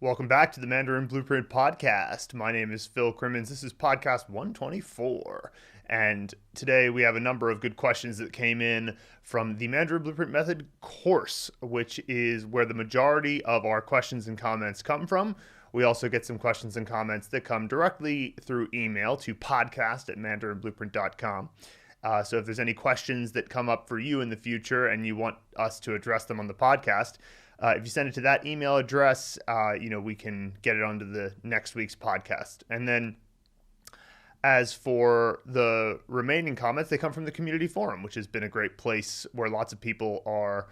Welcome back to the Mandarin Blueprint Podcast. My name is Phil Crimmins. This is podcast 124. And today we have a number of good questions that came in from the Mandarin Blueprint Method course, which is where the majority of our questions and comments come from. We also get some questions and comments that come directly through email to podcast@mandarinblueprint.com. So if there's any questions that come up for you in the future and you want us to address them on the podcast, if you send it to that email address, we can get it onto the next week's podcast. And then as for the remaining comments, they come from the community forum, which has been a great place where lots of people are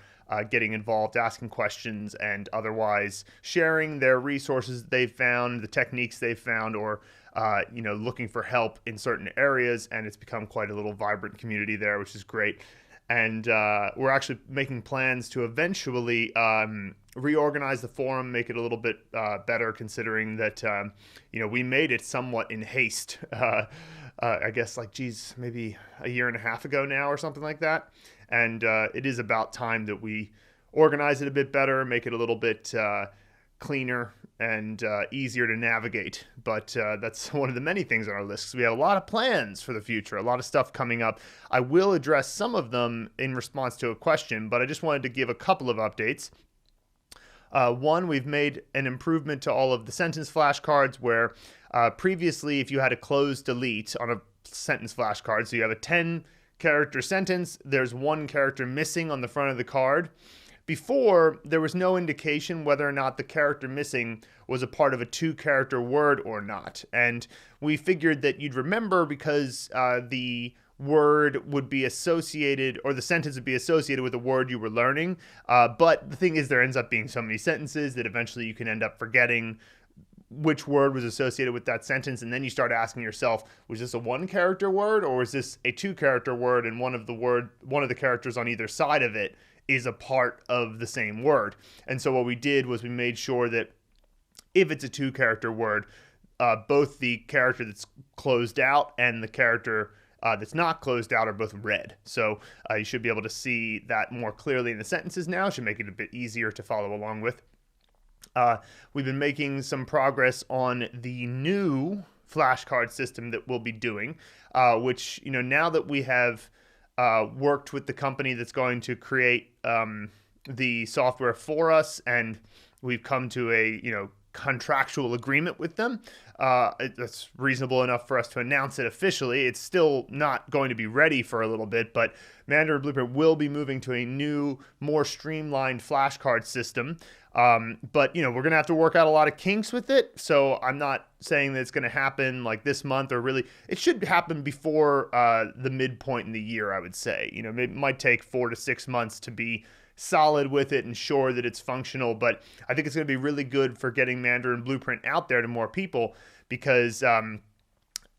getting involved, asking questions, and otherwise sharing their resources that they've found, the techniques they've found, or looking for help in certain areas. And it's become quite a little vibrant community there, which is great. And we're actually making plans to eventually reorganize the forum, make it a little bit better, considering that, we made it somewhat in haste. I guess maybe a year and a half ago now or something like that. And it is about time that we organize it a bit better, make it a little bit cleaner and easier to navigate. But that's one of the many things on our list. We have a lot of plans for the future, a lot of stuff coming up. I will address some of them in response to a question, but I just wanted to give a couple of updates. One, we've made an improvement to all of the sentence flashcards where previously if you had a close delete on a sentence flashcard, so you have a 10-character sentence, there's one character missing on the front of the card. Before, there was no indication whether or not the character missing was a part of a 2-character word or not. And we figured that you'd remember because the word would be associated, or the sentence would be associated with a word you were learning. But the thing is, there ends up being so many sentences that eventually you can end up forgetting which word was associated with that sentence. And then you start asking yourself, was this a 1-character word or was this a 2-character word, and one of the characters on either side of it is a part of the same word. And so what we did was we made sure that if it's a 2-character word, both the character that's closed out and the character that's not closed out are both red. So you should be able to see that more clearly in the sentences now. It should make it a bit easier to follow along with. We've been making some progress on the new flashcard system that we'll be doing, which, now that we have worked with the company that's going to create the software for us, and we've come to a contractual agreement with them. That's reasonable enough for us to announce it officially. It's still not going to be ready for a little bit, but Mandarin Blueprint will be moving to a new, more streamlined flashcard system. But we're going to have to work out a lot of kinks with it. So I'm not saying that it's going to happen like this month, or really it should happen before the midpoint in the year, I would say. It might take 4 to 6 months to be solid with it and sure that it's functional. But I think it's going to be really good for getting Mandarin Blueprint out there to more people, because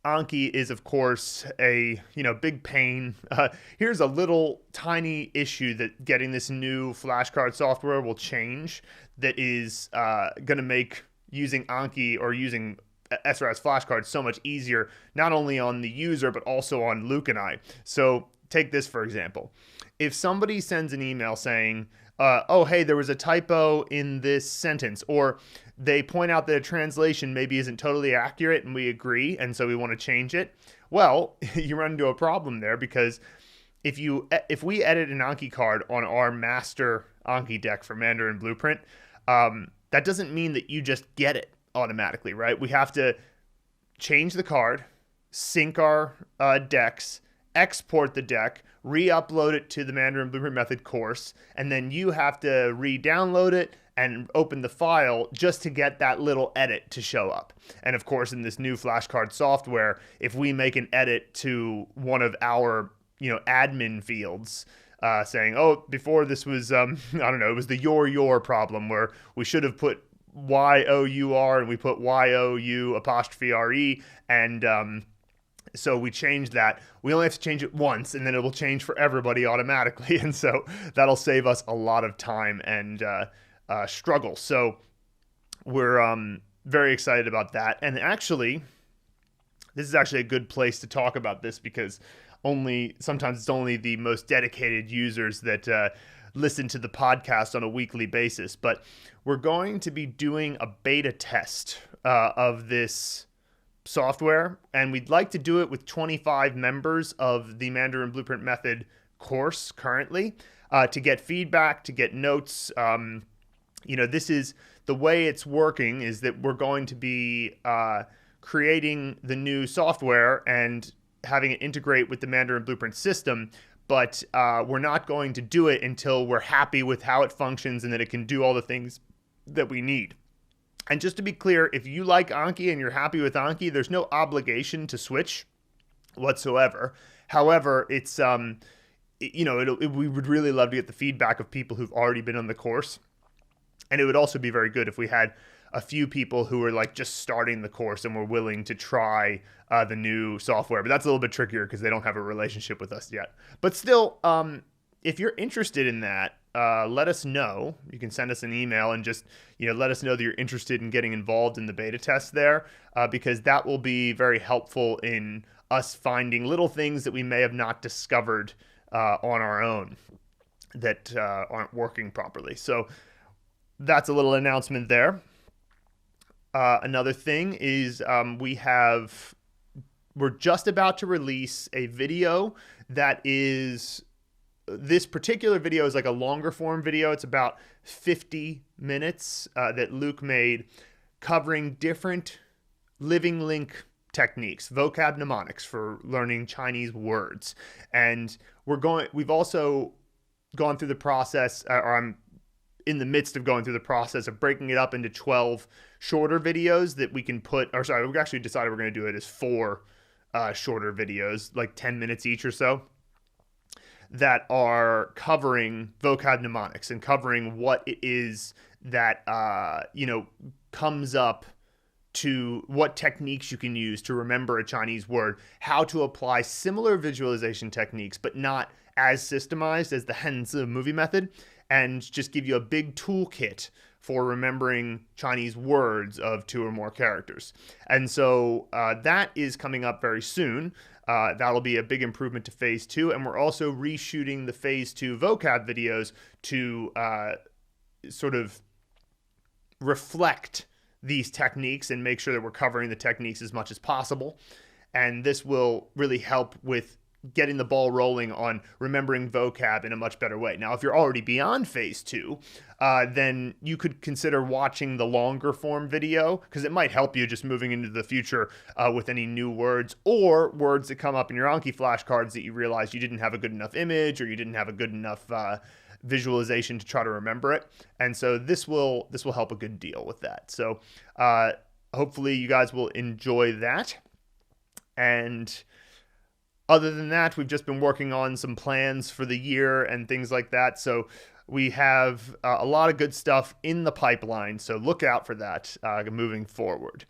Anki is, of course, a big pain. Here's a little tiny issue that getting this new flashcard software will change, that is going to make using Anki or using SRS flashcards so much easier, not only on the user, but also on Luke and I. So take this, for example. If somebody sends an email saying, oh, hey, there was a typo in this sentence, or they point out that a translation maybe isn't totally accurate and we agree, and so we want to change it, well, you run into a problem there, because if we edit an Anki card on our master Anki deck for Mandarin Blueprint, that doesn't mean that you just get it automatically, right? We have to change the card, sync our decks, export the deck, re-upload it to the Mandarin Blueprint Method course, and then you have to re-download it and open the file just to get that little edit to show up. And of course, in this new flashcard software, if we make an edit to one of our admin fields, saying, oh, before this was, it was the your problem where we should have put Y-O-U-R and we put Y-O-U''re, and so we changed that. We only have to change it once, and then it will change for everybody automatically. And so that'll save us a lot of time and struggle. So we're very excited about that. And actually, this is actually a good place to talk about this, because sometimes it's only the most dedicated users that listen to the podcast on a weekly basis. But we're going to be doing a beta test of this software, and we'd like to do it with 25 members of the Mandarin Blueprint Method course currently, to get feedback, to get notes. This is the way it's working, is that we're going to be creating the new software and having it integrate with the Mandarin Blueprint system, but we're not going to do it until we're happy with how it functions and that it can do all the things that we need. And just to be clear, if you like Anki and you're happy with Anki, there's no obligation to switch whatsoever. However, it's we would really love to get the feedback of people who've already been on the course. And it would also be very good if we had a few people who were like just starting the course and were willing to try the new software. But that's a little bit trickier because they don't have a relationship with us yet. But still, if you're interested in that, let us know. You can send us an email and just let us know that you're interested in getting involved in the beta test there, because that will be very helpful in us finding little things that we may have not discovered on our own that aren't working properly. So that's a little announcement there. Another thing is we're just about to release a video that is, this particular video is like a longer form video. It's about 50 minutes that Luke made, covering different living link techniques, vocab mnemonics for learning Chinese words. And we've also gone through the process, or I'm in the midst of going through the process of breaking it up into 12 shorter videos that we can we actually decided we're going to do it as 4 shorter videos, like 10 minutes each or so, that are covering vocab mnemonics and covering what it is that, comes up, to what techniques you can use to remember a Chinese word, how to apply similar visualization techniques, but not as systemized as the Hentschel movie method, and just give you a big toolkit for remembering Chinese words of 2 or more characters. And so that is coming up very soon. That'll be a big improvement to phase 2. And we're also reshooting the phase 2 vocab videos to sort of reflect these techniques and make sure that we're covering the techniques as much as possible. And this will really help with getting the ball rolling on remembering vocab in a much better way. Now, if you're already beyond phase 2, then you could consider watching the longer form video, because it might help you just moving into the future with any new words or words that come up in your Anki flashcards that you realize you didn't have a good enough image or you didn't have a good enough visualization to try to remember it. And so this will help a good deal with that. So hopefully you guys will enjoy that. And other than that, we've just been working on some plans for the year and things like that. So we have a lot of good stuff in the pipeline. So look out for that moving forward.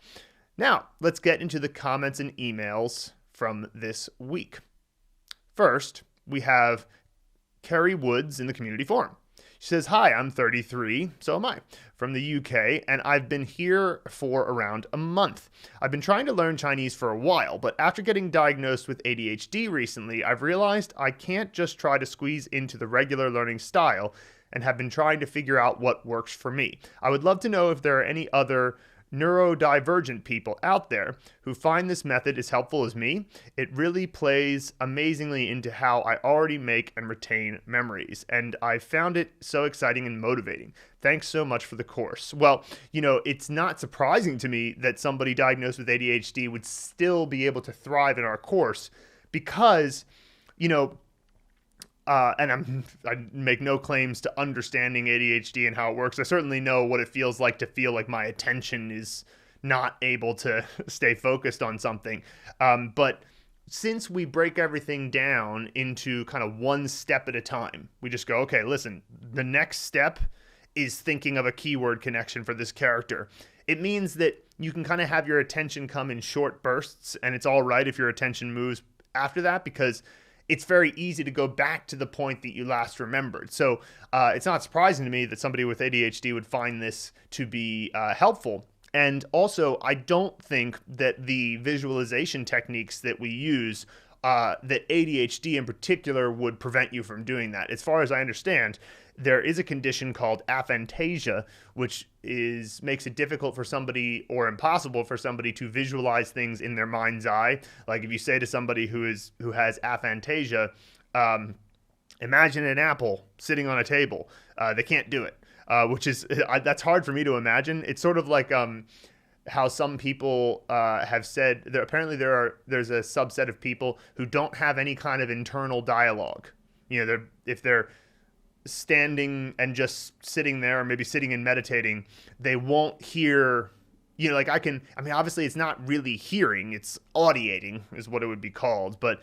Now, let's get into the comments and emails from this week. First, we have Carrie Woods in the community forum. She says, "Hi, I'm 33, so am I, from the UK, and I've been here for around a month. I've been trying to learn Chinese for a while, but after getting diagnosed with ADHD recently, I've realized I can't just try to squeeze into the regular learning style and have been trying to figure out what works for me. I would love to know if there are any other neurodivergent people out there who find this method as helpful as me. It really plays amazingly into how I already make and retain memories, and I found it so exciting and motivating. Thanks so much for the course." Well, it's not surprising to me that somebody diagnosed with ADHD would still be able to thrive in our course, because, and I make no claims to understanding ADHD and how it works. I certainly know what it feels like to feel like my attention is not able to stay focused on something. But since we break everything down into kind of one step at a time, we just go, okay, listen, the next step is thinking of a keyword connection for this character. It means that you can kind of have your attention come in short bursts, and it's all right if your attention moves after that, because it's very easy to go back to the point that you last remembered. So it's not surprising to me that somebody with ADHD would find this to be helpful. And also, I don't think that the visualization techniques that we use, that ADHD in particular would prevent you from doing that. As far as I understand, there is a condition called aphantasia, which makes it difficult for somebody or impossible for somebody to visualize things in their mind's eye. Like if you say to somebody who has aphantasia, imagine an apple sitting on a table. They can't do it, that's hard for me to imagine. It's sort of like how some people have said that apparently there's a subset of people who don't have any kind of internal dialogue. If they're standing and just sitting there, or maybe sitting and meditating, they won't hear. Obviously it's not really hearing, it's audiating is what it would be called. But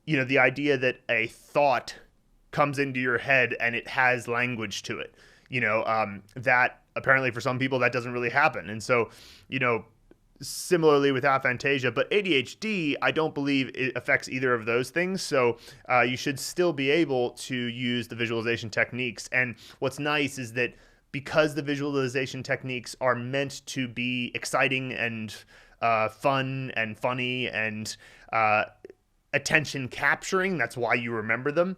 the idea that a thought comes into your head and it has language to it, that apparently for some people that doesn't really happen. And so, similarly with aphantasia, but ADHD, I don't believe it affects either of those things. So you should still be able to use the visualization techniques. And what's nice is that because the visualization techniques are meant to be exciting and fun and funny and attention capturing, that's why you remember them,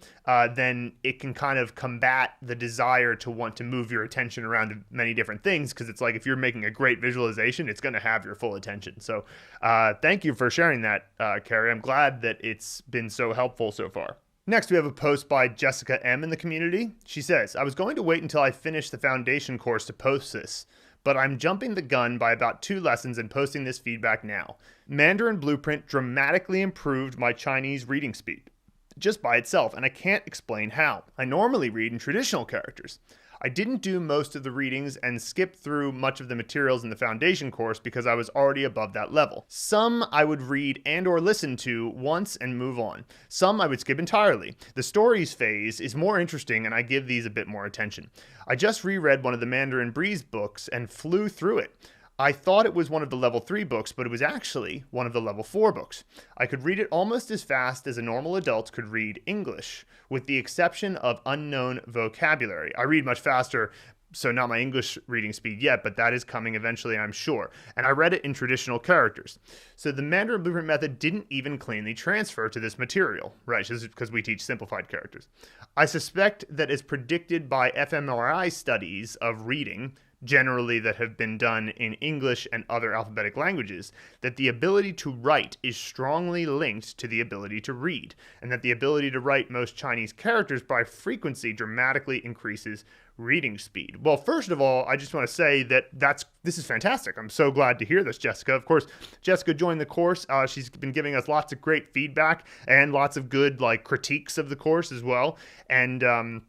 then it can kind of combat the desire to want to move your attention around to many different things, because it's like if you're making a great visualization, it's going to have your full attention. So thank you for sharing that, Ceri. I'm glad that it's been so helpful so far. Next, we have a post by Jessica M. in the community. She says, I was going to wait until I finished the foundation course to post this, but I'm jumping the gun by about 2 lessons and posting this feedback now. Mandarin Blueprint dramatically improved my Chinese reading speed, just by itself, and I can't explain how. I normally read in traditional characters. I didn't do most of the readings and skipped through much of the materials in the foundation course because I was already above that level. Some I would read and or listen to once and move on. Some I would skip entirely. The stories phase is more interesting and I give these a bit more attention. I just reread one of the Mandarin Breeze books and flew through it. I thought it was one of the level 3 books, but it was actually one of the level 4 books. I could read it almost as fast as a normal adult could read English, with the exception of unknown vocabulary. I read much faster, so not my English reading speed yet, but that is coming eventually, I'm sure. And I read it in traditional characters. So the Mandarin Blueprint method didn't even cleanly transfer to this material, right? Just because we teach simplified characters. I suspect that as predicted by fMRI studies of reading, generally that have been done in English and other alphabetic languages, that the ability to write is strongly linked to the ability to read, and that the ability to write most Chinese characters by frequency dramatically increases reading speed. Well, first of all, I just want to say that this is fantastic. I'm so glad to hear this, Jessica. Of course, Jessica joined the course. She's been giving us lots of great feedback and lots of good critiques of the course as well. And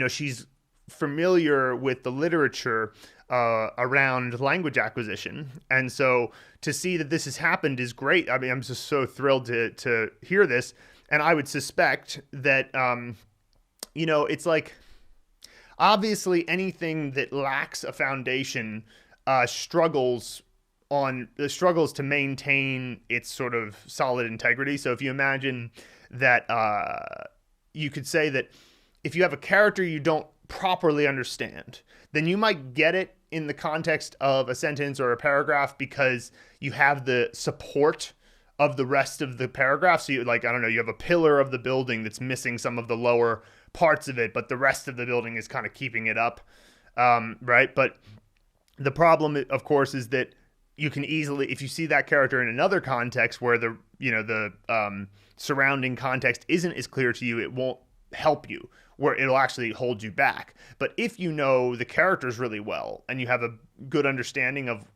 she's familiar with the literature around language acquisition. And so to see that this has happened is great. I mean, I'm just so thrilled to hear this. And I would suspect that, it's like, obviously anything that lacks a foundation struggles to maintain its sort of solid integrity. So if you imagine that you could say that if you have a character you don't properly understand, then you might get it in the context of a sentence or a paragraph because you have the support of the rest of the paragraph. So you have a pillar of the building that's missing some of the lower parts of it, but the rest of the building is kind of keeping it up, right? But the problem, of course, is that you can easily, if you see that character in another context where the surrounding context isn't as clear to you, it won't help you, where it'll actually hold you back. But if you know the characters really well and you have a good understanding of,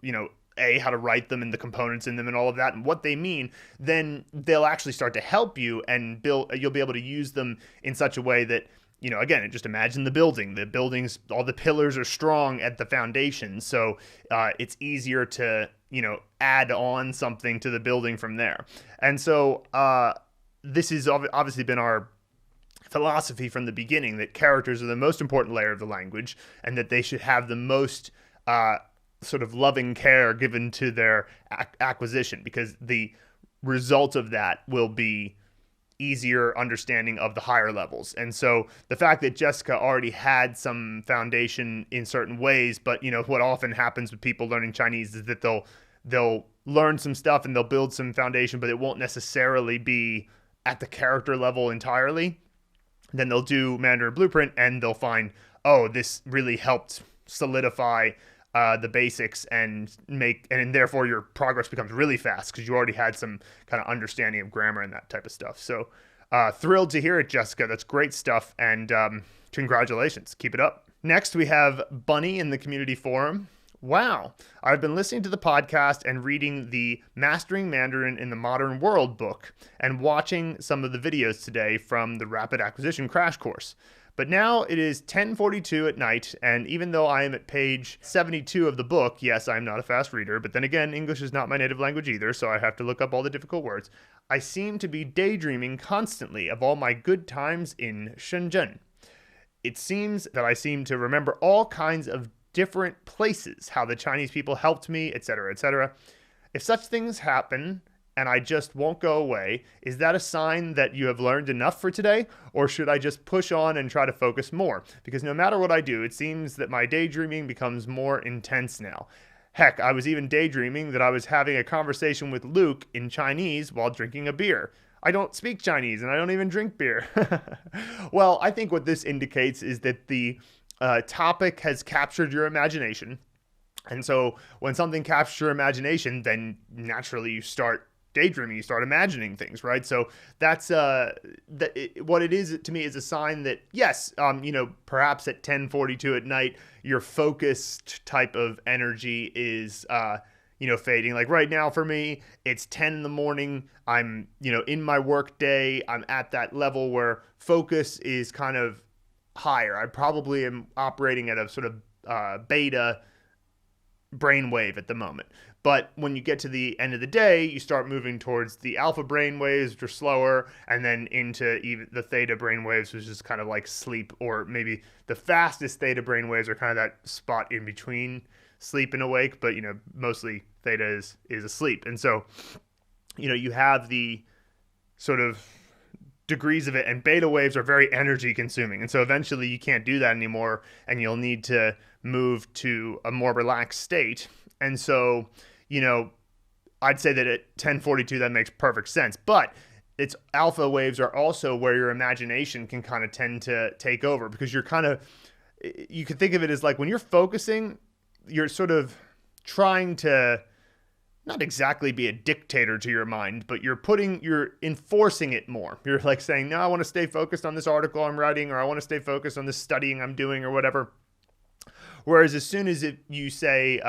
how to write them and the components in them and all of that and what they mean, then they'll actually start to help you and you'll be able to use them in such a way that, again, just imagine the building. The buildings, all the pillars are strong at the foundation. So it's easier to, add on something to the building from there. And so this has obviously been our philosophy from the beginning, that characters are the most important layer of the language and that they should have the most sort of loving care given to their acquisition, because the result of that will be easier understanding of the higher levels. And so the fact that Jessica already had some foundation in certain ways, but what often happens with people learning Chinese is that they'll learn some stuff and they'll build some foundation, but it won't necessarily be at the character level entirely. Then they'll do Mandarin Blueprint and they'll find, oh, this really helped solidify the basics and therefore your progress becomes really fast because you already had some kind of understanding of grammar and that type of stuff. So thrilled to hear it, Jessica. That's great stuff. And congratulations. Keep it up. Next, we have Bunny in the community forum. Wow. I've been listening to the podcast and reading the Mastering Mandarin in the Modern World book and watching some of the videos today from the Rapid Acquisition Crash Course. But now it is 10:42 at night, and even though I am at page 72 of the book, yes, I'm not a fast reader, but then again, English is not my native language either, so I have to look up all the difficult words. I seem to be daydreaming constantly of all my good times in Shenzhen. It seems that I seem to remember all kinds of different places, how the Chinese people helped me, etc., etc. If such things happen and I just won't go away, is that a sign that you have learned enough for today? Or should I just push on and try to focus more? Because no matter what I do, it seems that my daydreaming becomes more intense now. Heck, I was even daydreaming that I was having a conversation with Luke in Chinese while drinking a beer. I don't speak Chinese and I don't even drink beer. Well, I think what this indicates is that the topic has captured your imagination. And so when something captures your imagination, then naturally you start daydreaming, you start imagining things, right? So that's what it is to me is a sign that yes, perhaps at 10:42 at night, your focused type of energy is fading. Like right now for me, it's 10 in the morning. I'm in my work day. I'm at that level where focus is kind of higher. I probably am operating at a sort of beta brainwave at the moment. But when you get to the end of the day, you start moving towards the alpha brainwaves, which are slower, and then into even the theta brainwaves, which is kind of like sleep, or maybe the fastest theta brainwaves are kind of that spot in between sleep and awake, but mostly theta is asleep. And so, you have the sort of degrees of it, and beta waves are very energy consuming. And so eventually you can't do that anymore, and you'll need to move to a more relaxed state. And so, I'd say that at 10:42, that makes perfect sense. But it's alpha waves are also where your imagination can kind of tend to take over, because you can think of it as like when you're focusing, you're sort of trying to not exactly be a dictator to your mind, but you're enforcing it more. You're like saying, no, I want to stay focused on this article I'm writing, or I want to stay focused on this studying I'm doing, or whatever. Whereas as soon as you say,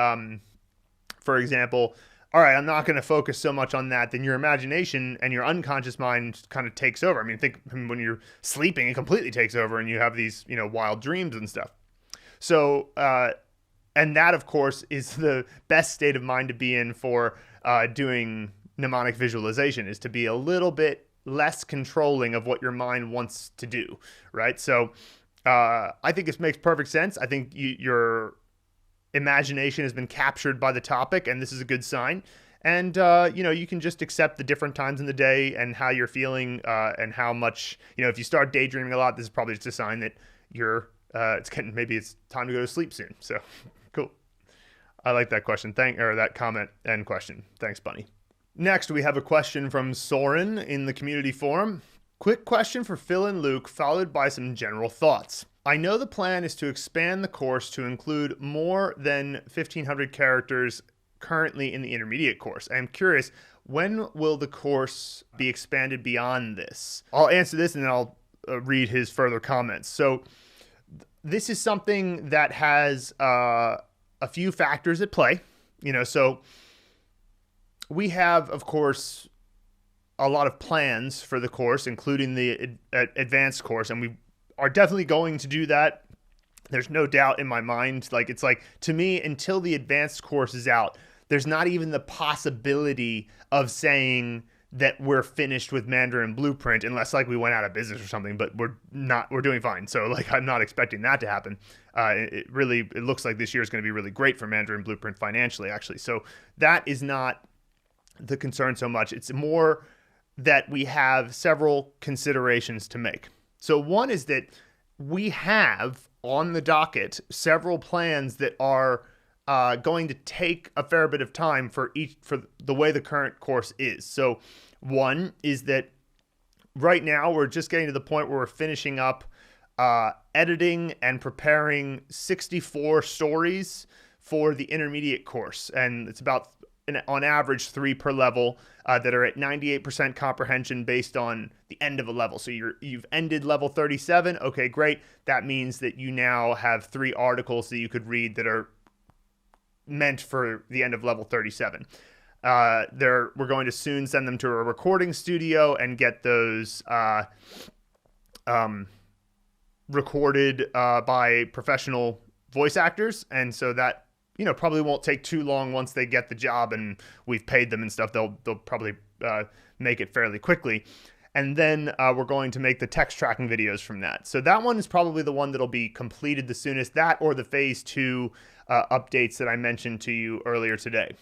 for example, all right, I'm not going to focus so much on that, then your imagination and your unconscious mind kind of takes over. I mean, think when you're sleeping, it completely takes over and you have these, wild dreams and stuff. So, and that, of course, is the best state of mind to be in for doing mnemonic visualization, is to be a little bit less controlling of what your mind wants to do, right? So I think this makes perfect sense. I think your imagination has been captured by the topic, and this is a good sign. And, you can just accept the different times in the day and how you're feeling and how much, if you start daydreaming a lot, this is probably just a sign that maybe it's time to go to sleep soon. So cool. I like that question. That comment and question. Thanks, Bunny. Next, we have a question from Soren in the community forum. Quick question for Phil and Luke, followed by some general thoughts. I know the plan is to expand the course to include more than 1,500 characters currently in the intermediate course. I am curious, when will the course be expanded beyond this? I'll answer this and then I'll read his further comments. So this is something that has a few factors at play. So we have, of course, a lot of plans for the course, including the advanced course, and we are definitely going to do that. There's no doubt in my mind. It's like, to me, until the advanced course is out, there's not even the possibility of saying that we're finished with Mandarin Blueprint, unless we went out of business or something, but we're doing fine. So I'm not expecting that to happen. It looks like this year is going to be really great for Mandarin Blueprint financially, actually. So that is not the concern so much. It's more that we have several considerations to make. So one is that we have on the docket several plans that are going to take a fair bit of time for the way the current course is. So one is that right now we're just getting to the point where we're finishing up editing and preparing 64 stories for the intermediate course. And it's about, on average, 3 per level that are at 98% comprehension based on the end of a level. So you've ended level 37. Okay, great. That means that you now have 3 articles that you could read that are meant for the end of level 37. We're going to soon send them to a recording studio and get those recorded by professional voice actors. And so that, probably won't take too long once they get the job and we've paid them and stuff. They'll probably make it fairly quickly. And then we're going to make the text tracking videos from that. So that one is probably the one that'll be completed the soonest, that or the phase 2 updates that I mentioned to you earlier today.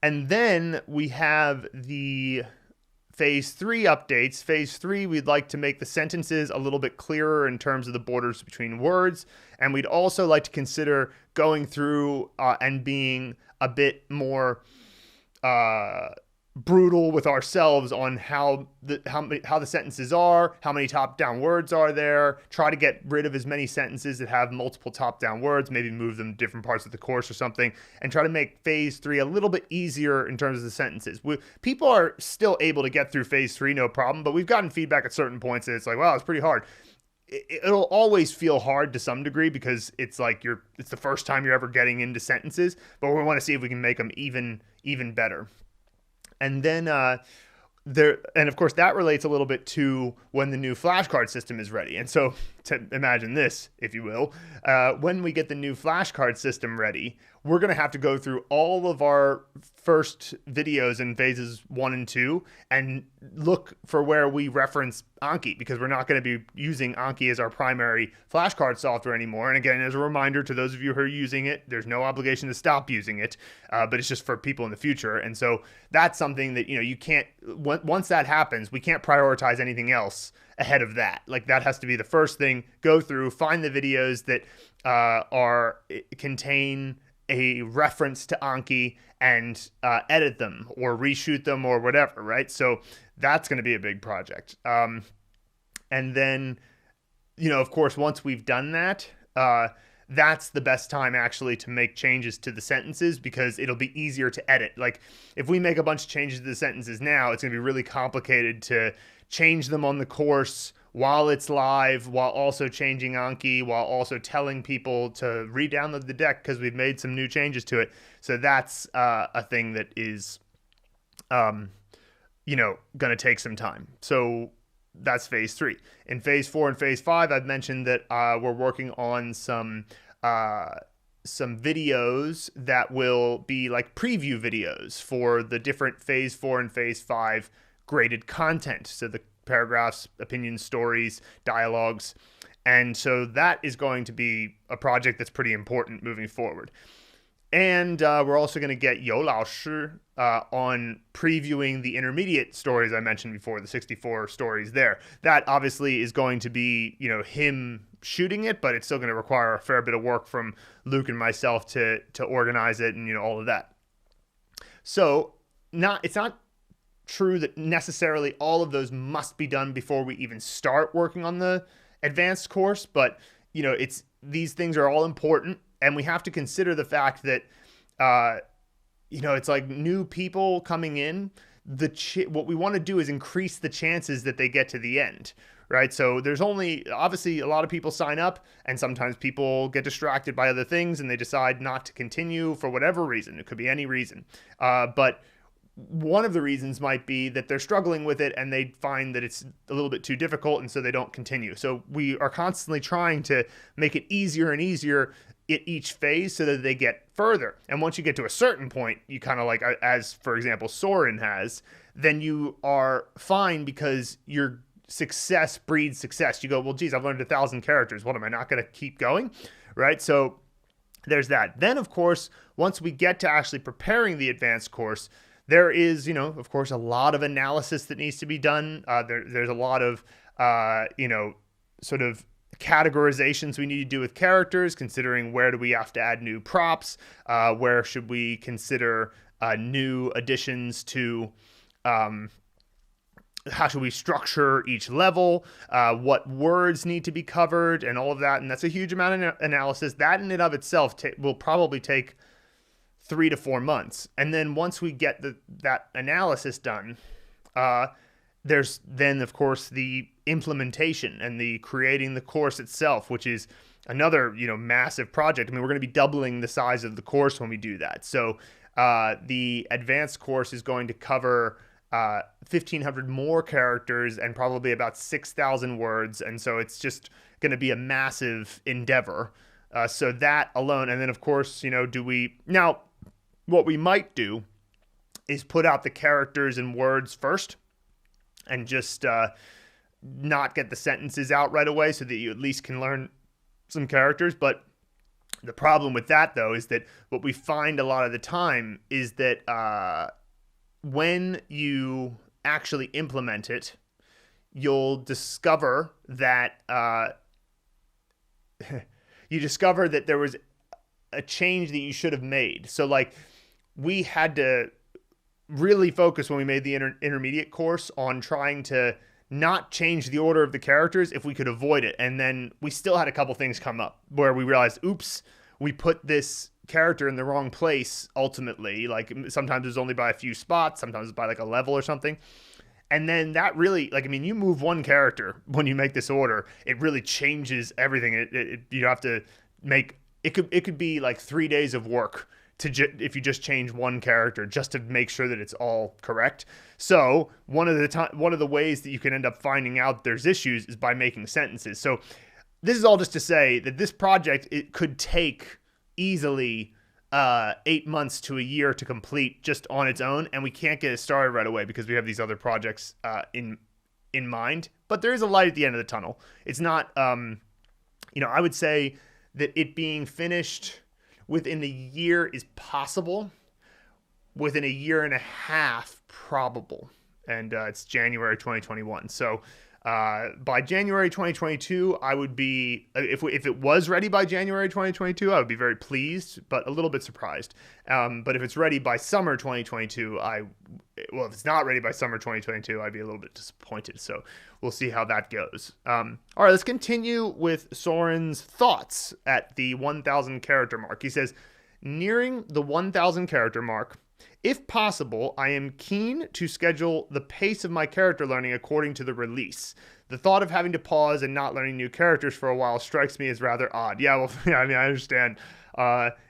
And then we have the phase 3 updates. Phase 3, we'd like to make the sentences a little bit clearer in terms of the borders between words. And we'd also like to consider going through and being a bit more brutal with ourselves on how the sentences are, how many top-down words are there, try to get rid of as many sentences that have multiple top-down words, maybe move them to different parts of the course or something, and try to make phase 3 a little bit easier in terms of the sentences. People are still able to get through phase 3 no problem, but we've gotten feedback at certain points that it's like, wow, it's pretty hard. It'll always feel hard to some degree because it's like it's the first time you're ever getting into sentences, but we want to see if we can make them even better. And then and of course that relates a little bit to when the new flashcard system is ready. And so to imagine this, if you will, when we get the new flashcard system ready, we're going to have to go through all of our first videos in phases 1 and 2 and look for where we reference Anki, because we're not going to be using Anki as our primary flashcard software anymore. And again, as a reminder to those of you who are using it, there's no obligation to stop using it, but it's just for people in the future. And so that's something that, you can't, once that happens, we can't prioritize anything else ahead of that. Like that has to be the first thing. Go through, find the videos that contain a reference to Anki and edit them or reshoot them or whatever, right? So that's going to be a big project. And then, of course, once we've done that, that's the best time actually to make changes to the sentences because it'll be easier to edit. Like if we make a bunch of changes to the sentences now, it's going to be really complicated to change them on the course while it's live, while also changing Anki, while also telling people to re-download the deck because we've made some new changes to it. So that's a thing that is, going to take some time. So that's phase 3. In phase 4 and phase 5, I've mentioned that we're working on some videos that will be like preview videos for the different phase 4 and phase 5 graded content. So the paragraphs, opinions, stories, dialogues. And so that is going to be a project that's pretty important moving forward. And we're also going to get Yo Lao Shi on previewing the intermediate stories I mentioned before, the 64 stories there. That obviously is going to be, him shooting it, but it's still going to require a fair bit of work from Luke and myself to organize it and, all of that. So it's not true that necessarily all of those must be done before we even start working on the advanced course, but these things are all important, and we have to consider the fact that it's like new people coming in. What we want to do is increase the chances that they get to the end, right? So there's obviously a lot of people sign up, and sometimes people get distracted by other things and they decide not to continue for whatever reason. It could be any reason, but one of the reasons might be that they're struggling with it and they find that it's a little bit too difficult, and so they don't continue. So we are constantly trying to make it easier and easier at each phase so that they get further. And once you get to a certain point, you kind of like, as for example, Soren has, then you are fine because your success breeds success. You go, well, geez, I've learned 1,000 characters. What, am I not going to keep going? Right? So there's that. Then, of course, once we get to actually preparing the advanced course, there is, of course, a lot of analysis that needs to be done. There's a lot of, sort of categorizations we need to do with characters, considering where do we have to add new props, where should we consider new additions to how should we structure each level, what words need to be covered, and all of that. And that's a huge amount of analysis. That in and of itself will probably take 3 to 4 months. And then once we get that analysis done, there's then, of course, the implementation and the creating the course itself, which is another, massive project. I mean, we're going to be doubling the size of the course when we do that. So the advanced course is going to cover 1,500 more characters and probably about 6,000 words. And so it's just going to be a massive endeavor. So that alone. And then, of course, now what we might do is put out the characters and words first and just not get the sentences out right away so that you at least can learn some characters. But the problem with that, though, is that what we find a lot of the time is that when you actually implement it, you'll discover that there was a change that you should have made. So, like, we had to really focus when we made the intermediate course on trying to not change the order of the characters if we could avoid it. And then we still had a couple things come up where we realized, oops, we put this character in the wrong place ultimately. Like, sometimes it's only by a few spots, sometimes it's by like a level or something. And then that really, you move one character when you make this order, it really changes everything. You have to make, it could be like 3 days of work if you just change one character just to make sure that it's all correct. So one of the ways that you can end up finding out there's issues is by making sentences. So this is all just to say that this project, it could take easily 8 months to a year to complete just on its own, and we can't get it started right away because we have these other projects in mind. But there is a light at the end of the tunnel. It's not, I would say that it being finished within a year is possible. Within a year and a half, probable. And it's January 2021. So by January 2022, I would be, if it was ready by January 2022, I would be very pleased, but a little bit surprised. But if it's ready by summer 2022, if it's not ready by summer 2022, I'd be a little bit disappointed. So we'll see how that goes. All right, let's continue with Soren's thoughts at the 1,000 character mark. He says, nearing the 1,000 character mark, if possible, I am keen to schedule the pace of my character learning according to the release. The thought of having to pause and not learning new characters for a while strikes me as rather odd. Yeah, well, I understand.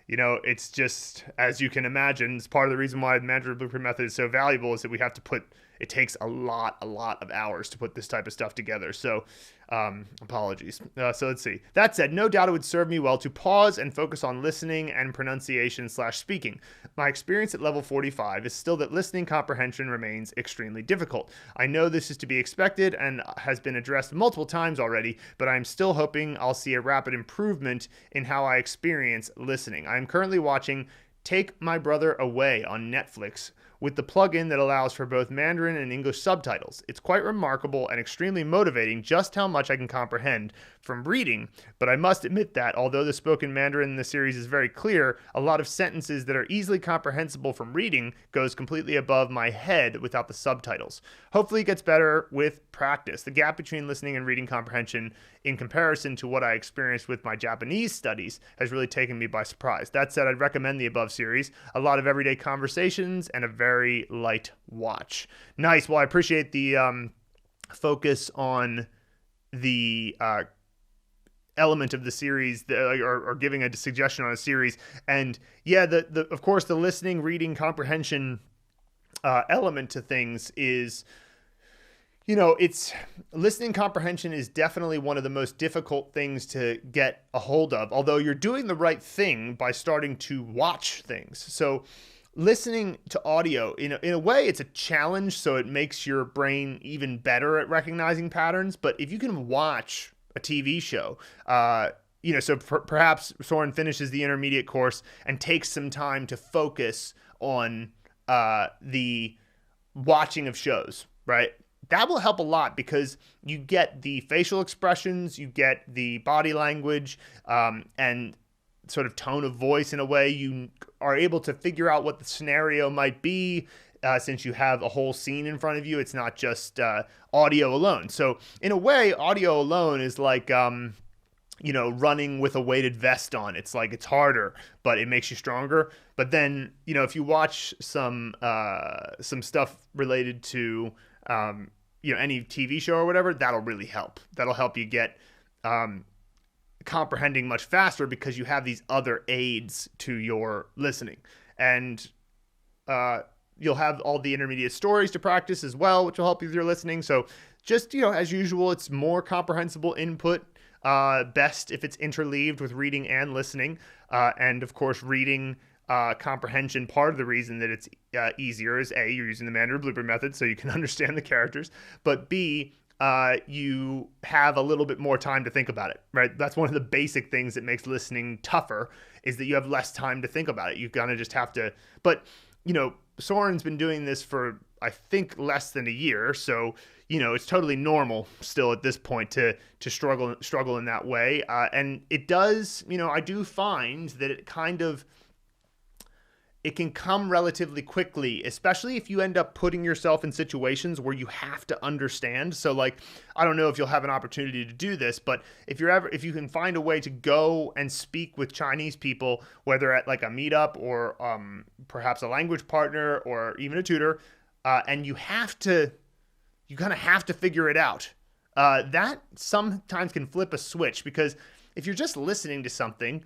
It's just, as you can imagine, it's part of the reason why the Mandarin Blueprint Method is so valuable is that it takes a lot of hours to put this type of stuff together. So, apologies. So let's see. That said, no doubt it would serve me well to pause and focus on listening and pronunciation/speaking. My experience at level 45 is still that listening comprehension remains extremely difficult. I know this is to be expected and has been addressed multiple times already, but I'm still hoping I'll see a rapid improvement in how I experience listening. I'm currently watching Take My Brother Away on Netflix with the plugin that allows for both Mandarin and English subtitles. It's quite remarkable and extremely motivating just how much I can comprehend from reading, but I must admit that, although the spoken Mandarin in the series is very clear, a lot of sentences that are easily comprehensible from reading goes completely above my head without the subtitles. Hopefully it gets better with practice. The gap between listening and reading comprehension in comparison to what I experienced with my Japanese studies has really taken me by surprise. That said, I'd recommend the above series. A lot of everyday conversations and a very light watch. Nice. Well, I appreciate the focus on the element of the series, or giving a suggestion on a series. And yeah, of course, the listening, reading, comprehension element to things is, it's listening comprehension is definitely one of the most difficult things to get a hold of, although you're doing the right thing by starting to watch things. So listening to audio, in a way, it's a challenge, so it makes your brain even better at recognizing patterns. But if you can watch a TV show, so perhaps Soren finishes the intermediate course and takes some time to focus on the watching of shows, right? That will help a lot because you get the facial expressions, you get the body language, and sort of tone of voice in a way. You are able to figure out what the scenario might be since you have a whole scene in front of you. It's not just audio alone. So in a way, audio alone is like, running with a weighted vest on. It's like, it's harder, but it makes you stronger. But then, if you watch some stuff related to, any TV show or whatever, that'll really help. That'll help you get comprehending much faster because you have these other aids to your listening. And you'll have all the intermediate stories to practice as well, which will help you with your listening. So just, as usual, it's more comprehensible input. Best if it's interleaved with reading and listening. And of course, reading comprehension, part of the reason that it's easier is A, you're using the Mandarin Blueprint method so you can understand the characters, but B, you have a little bit more time to think about it, right? That's one of the basic things that makes listening tougher, is that you have less time to think about it. You kind of just have to, but Soren's been doing this for, I think, less than a year. So, it's totally normal still at this point to struggle in that way. And it does, I do find that it can come relatively quickly, especially if you end up putting yourself in situations where you have to understand. So like, I don't know if you'll have an opportunity to do this, but if you can find a way to go and speak with Chinese people, whether at like a meetup or perhaps a language partner or even a tutor, and you kind of have to figure it out. That sometimes can flip a switch, because if you're just listening to something,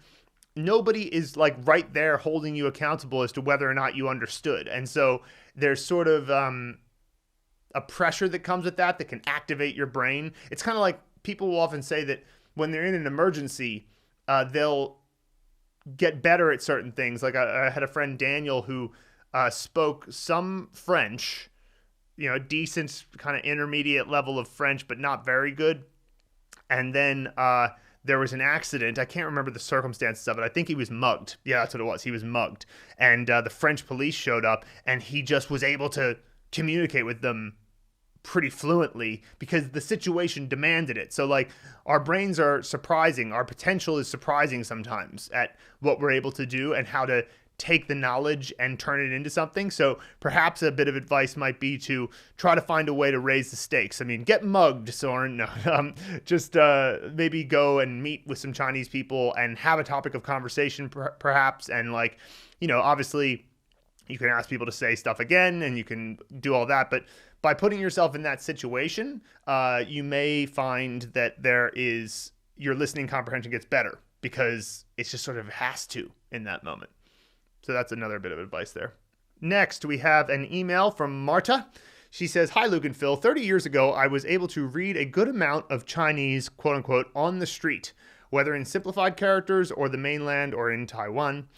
nobody is like right there holding you accountable as to whether or not you understood. And so there's sort of a pressure that comes with that can activate your brain. It's kind of like people will often say that when they're in an emergency, they'll get better at certain things. Like I had a friend, Daniel, who spoke some French, decent kind of intermediate level of French, but not very good. And then there was an accident. I can't remember the circumstances of it. I think he was mugged. Yeah, that's what it was. He was mugged. And the French police showed up, and he just was able to communicate with them pretty fluently because the situation demanded it. So like, our brains are surprising. Our potential is surprising sometimes at what we're able to do and how to take the knowledge and turn it into something. So perhaps a bit of advice might be to try to find a way to raise the stakes. I mean, get mugged, Soren. No, just maybe go and meet with some Chinese people and have a topic of conversation, perhaps. And like, obviously you can ask people to say stuff again and you can do all that. But by putting yourself in that situation, you may find that your listening comprehension gets better because it just sort of has to in that moment. So that's another bit of advice there. Next, we have an email from Marta. She says, "Hi, Luke and Phil. 30 years ago, I was able to read a good amount of Chinese, quote unquote, on the street, whether in simplified characters or the mainland or in Taiwan.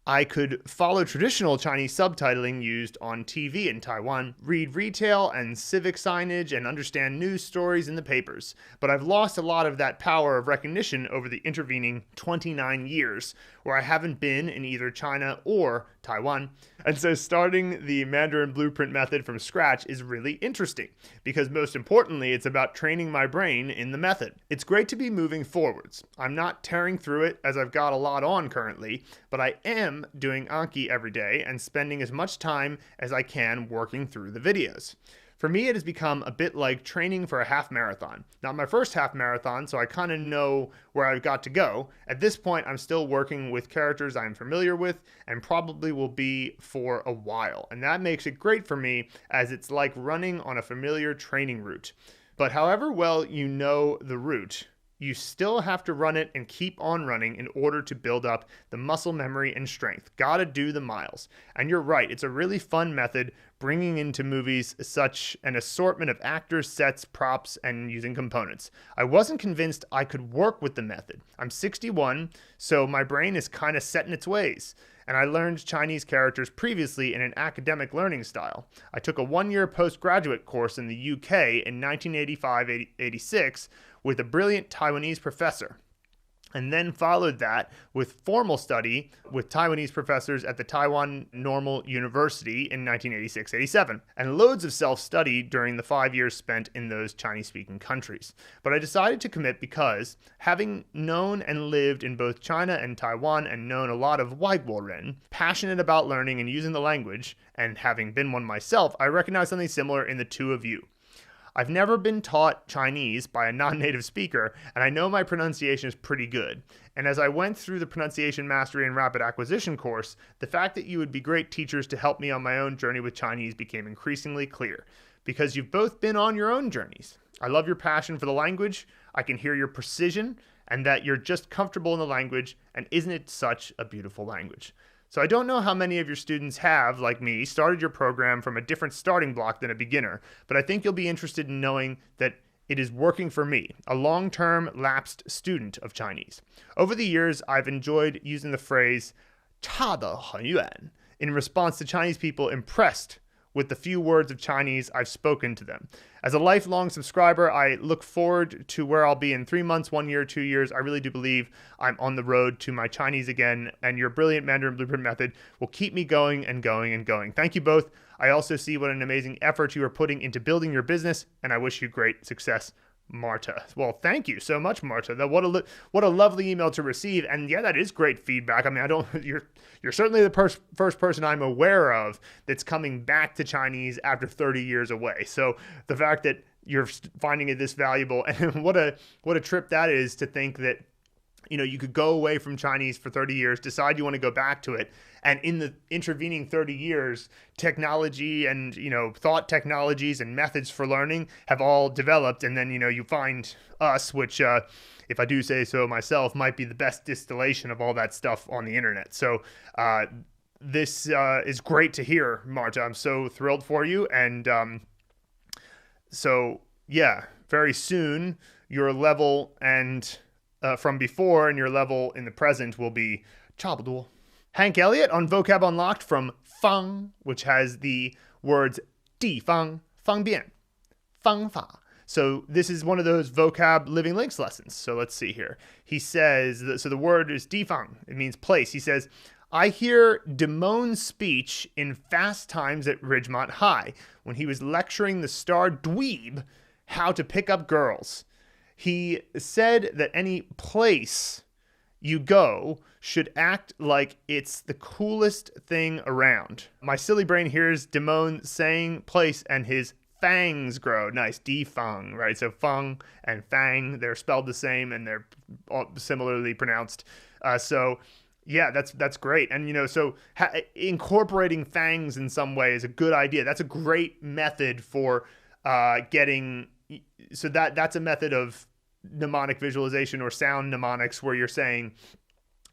I could follow traditional Chinese subtitling used on TV in Taiwan, read retail and civic signage, and understand news stories in the papers. But I've lost a lot of that power of recognition over the intervening 29 years, where I haven't been in either China or Taiwan. And so starting the Mandarin Blueprint method from scratch is really interesting, because most importantly, it's about training my brain in the method. It's great to be moving forwards. I'm not tearing through it as I've got a lot on currently, but I am doing Anki every day and spending as much time as I can working through the videos. For me, it has become a bit like training for a half marathon. Not my first half marathon, so I kind of know where I've got to go. At this point, I'm still working with characters I'm familiar with and probably will be for a while. And that makes it great for me, as it's like running on a familiar training route. But however well you know the route, you still have to run it and keep on running in order to build up the muscle memory and strength. Gotta do the miles. And you're right, it's a really fun method, bringing into movies such an assortment of actors, sets, props, and using components. I wasn't convinced I could work with the method. I'm 61, so my brain is kind of set in its ways. And I learned Chinese characters previously in an academic learning style. I took a 1-year postgraduate course in the UK in 1985-86 with a brilliant Taiwanese professor. and then followed that with formal study with Taiwanese professors at the Taiwan Normal University in 1986-87, and loads of self-study during the 5 years spent in those Chinese-speaking countries. But I decided to commit because, having known and lived in both China and Taiwan and known a lot of Wheble, passionate about learning and using the language, and having been one myself, I recognize something similar in the two of you. I've never been taught Chinese by a non-native speaker, and I know my pronunciation is pretty good. And as I went through the Pronunciation Mastery and Rapid Acquisition course, the fact that you would be great teachers to help me on my own journey with Chinese became increasingly clear, because you've both been on your own journeys. I love your passion for the language, I can hear your precision, and that you're just comfortable in the language, and isn't it such a beautiful language? So I don't know how many of your students have, like me, started your program from a different starting block than a beginner, but I think you'll be interested in knowing that it is working for me, a long-term lapsed student of Chinese. Over the years, I've enjoyed using the phrase 差得很远 in response to Chinese people impressed with the few words of Chinese I've spoken to them. As a lifelong subscriber, I look forward to where I'll be in 3 months, 1 year, 2 years. I really do believe I'm on the road to my Chinese again, and your brilliant Mandarin Blueprint method will keep me going and going and going. Thank you both. I also see what an amazing effort you are putting into building your business, and I wish you great success, Marta. Well, thank you so much, Marta. What a lovely email to receive. And yeah, that is great feedback. I mean, you're certainly the first person I'm aware of that's coming back to Chinese after 30 years away. So the fact that you're finding it this valuable, and what a trip that is to think that, you know, you could go away from Chinese for 30 years, decide you want to go back to it, and in the intervening 30 years, technology and, you know, thought technologies and methods for learning have all developed, and then, you know, you find us, which, if I do say so myself, might be the best distillation of all that stuff on the internet. So this is great to hear, Marta. I'm so thrilled for you, and so, yeah, very soon, your level and from before and your level in the present will be 差不多. Hank Elliott on Vocab Unlocked from Fang, which has the words DiFang, 方便, 方法. So this is one of those vocab living links lessons. So let's see here. He says, so the word is DiFang. It means place. He says, I hear Damon's speech in Fast Times at Ridgemont High when he was lecturing the star dweeb how to pick up girls. He said that any place you go should act like it's the coolest thing around. My silly brain hears Damon saying place and his fangs grow. Nice, DiFang, right? So fang and fang, they're spelled the same and they're all similarly pronounced. So yeah, that's great. And, you know, so incorporating fangs in some way is a good idea. That's a great method for getting... So that's a method of mnemonic visualization or sound mnemonics where you're saying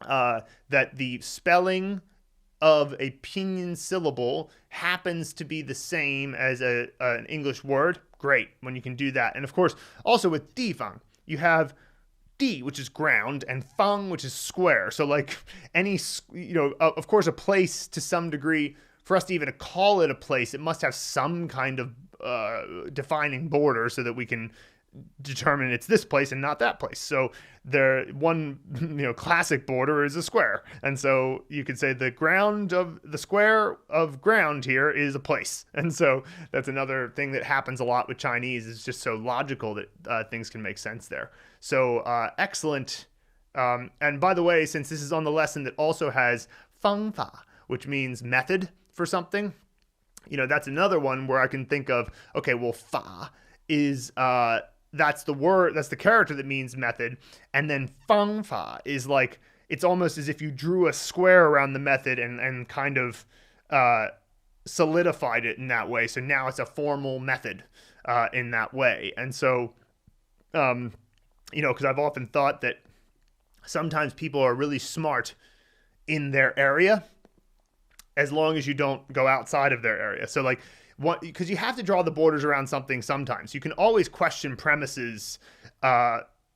that the spelling of a pinyin syllable happens to be the same as an English word. Great when you can do that. And of course, also with DiFang, you have Di, which is ground, and Fang, which is square. So like any, you know, of course, a place to some degree, for us to even call it a place, it must have some kind of defining border so that we can determine it's this place and not that place. So there, one, you know, classic border is a square, and so you could say the ground of the square of ground here is a place. And so that's another thing that happens a lot with Chinese. It's just so logical that things can make sense there. So excellent. And by the way, since this is on the lesson that also has 方法, which means method for something, you know, that's another one where I can think of, okay, well, fa is, that's the word, that's the character that means method. And then fang fa is like, it's almost as if you drew a square around the method and kind of solidified it in that way. So now it's a formal method in that way. And so, you know, because I've often thought that sometimes people are really smart in their area, as long as you don't go outside of their area. So like, because you have to draw the borders around something sometimes. You can always question premises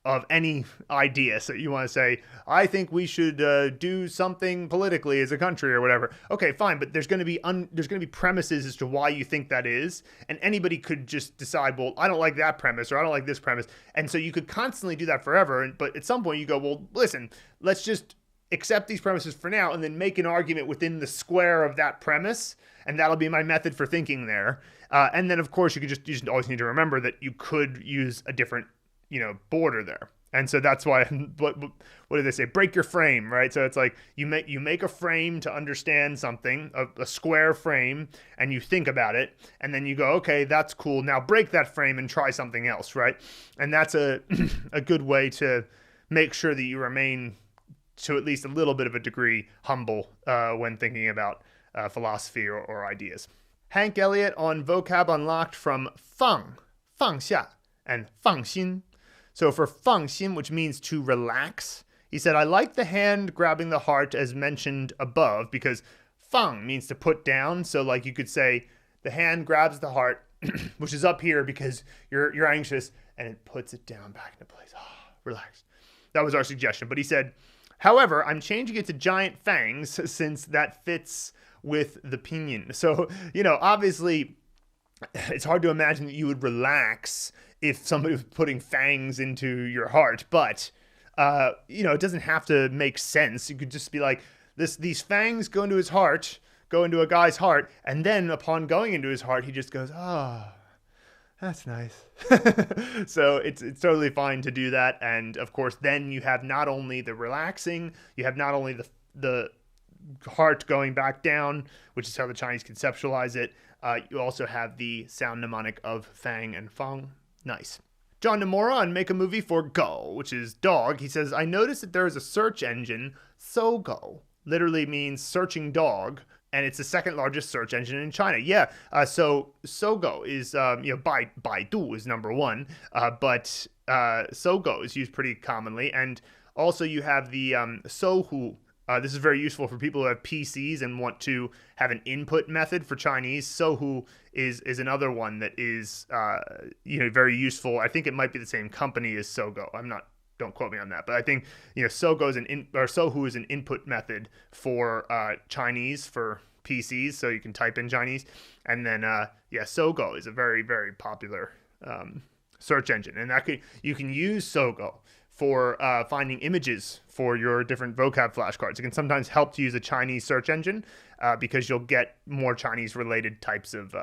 of any idea. So you want to say, I think we should do something politically as a country or whatever. Okay, fine, but there's going to be premises as to why you think that is, and anybody could just decide, well, I don't like that premise or I don't like this premise, and so you could constantly do that forever. But at some point you go, well, listen, let's just accept these premises for now and then make an argument within the square of that premise, and that'll be my method for thinking there. And then of course you just always need to remember that you could use a different border there. And so that's why, what do they say? Break your frame, right? So it's like you make a frame to understand something, a square frame, and you think about it, and then you go, okay, that's cool. Now break that frame and try something else, right? And that's a good way to make sure that you remain, to at least a little bit of a degree, humble when thinking about philosophy or ideas. Hank Elliott on Vocab Unlocked from 放下 and 放心. So for 放心, which means to relax, he said, I like the hand grabbing the heart as mentioned above, because 放 means to put down. So like you could say the hand grabs the heart, which is up here because you're anxious, and it puts it down back into place. Relax. That was our suggestion. But he said, however, I'm changing it to giant fangs since that fits with the pinyin. So, obviously it's hard to imagine that you would relax if somebody was putting fangs into your heart, but it doesn't have to make sense. You could just be like, these fangs go into his heart, go into a guy's heart, and then upon going into his heart, he just goes, that's nice. So it's totally fine to do that. And of course, then you have not only the relaxing, you have not only the heart going back down, which is how the Chinese conceptualize it. You also have the sound mnemonic of fang and fang. Nice. John Nomura on Make a Movie for Go, which is dog. He says, I noticed that there is a search engine, Sogo, literally means searching dog, and it's the second largest search engine in China. Yeah, so Sogo is, Baidu is number one, but Sogo is used pretty commonly. And also you have the Sohu. This is very useful for people who have PCs and want to have an input method for Chinese. Sohu is another one that is very useful. I think it might be the same company as Sogo. Don't quote me on that, but I think Sohu is an input method for Chinese for PCs, so you can type in Chinese. And then Sogo is a very, very popular search engine, and you can use Sogo for finding images for your different vocab flashcards. It can sometimes help to use a Chinese search engine because you'll get more Chinese-related types of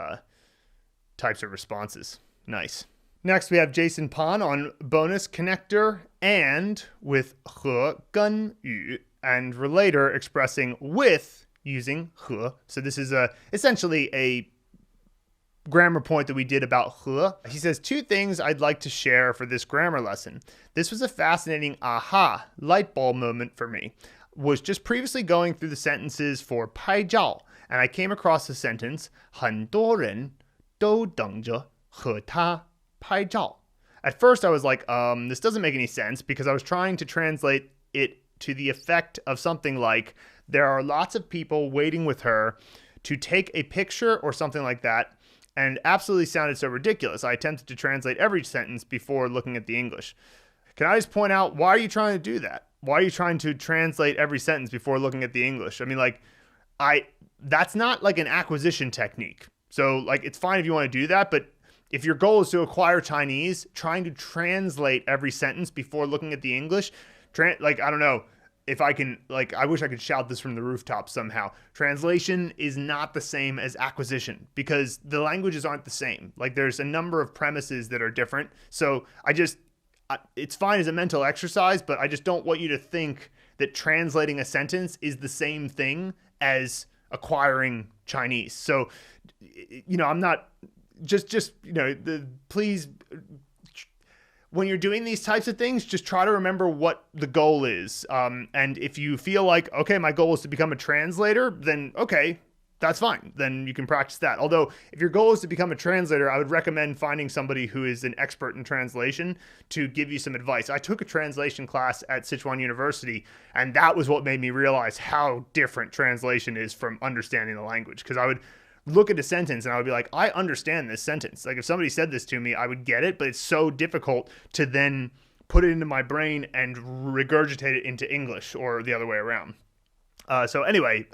responses. Nice. Next, we have Jason Pan on bonus connector and with 和 跟 语 and relator expressing with using 和. So this is essentially a grammar point that we did about 和. He says, 2 things I'd like to share for this grammar lesson. This was a fascinating aha light bulb moment for me. Was just previously going through the sentences for 拍照, and I came across the sentence 很多人都等着和他拍照. At first I was like, this doesn't make any sense, because I was trying to translate it to the effect of something like, there are lots of people waiting with her to take a picture or something like that, and absolutely sounded so ridiculous. I attempted to translate every sentence before looking at the English. Can I just point out, why are you trying to do that? Why are you trying to translate every sentence before looking at the English? I mean, that's not like an acquisition technique. So it's fine if you want to do that, but if your goal is to acquire Chinese, trying to translate every sentence before looking at the English, I don't know if I can, I wish I could shout this from the rooftop somehow. Translation is not the same as acquisition because the languages aren't the same. There's a number of premises that are different. So it's fine as a mental exercise, but I just don't want you to think that translating a sentence is the same thing as acquiring Chinese. So, I'm not please, when you're doing these types of things, just try to remember what the goal is. And if you feel like, okay, my goal is to become a translator, then okay, that's fine. Then you can practice that. Although if your goal is to become a translator, I would recommend finding somebody who is an expert in translation to give you some advice. I took a translation class at Sichuan University, and that was what made me realize how different translation is from understanding the language. Because I would look at a sentence and I would be like, I understand this sentence. If somebody said this to me, I would get it, but it's so difficult to then put it into my brain and regurgitate it into English or the other way around. So anyway,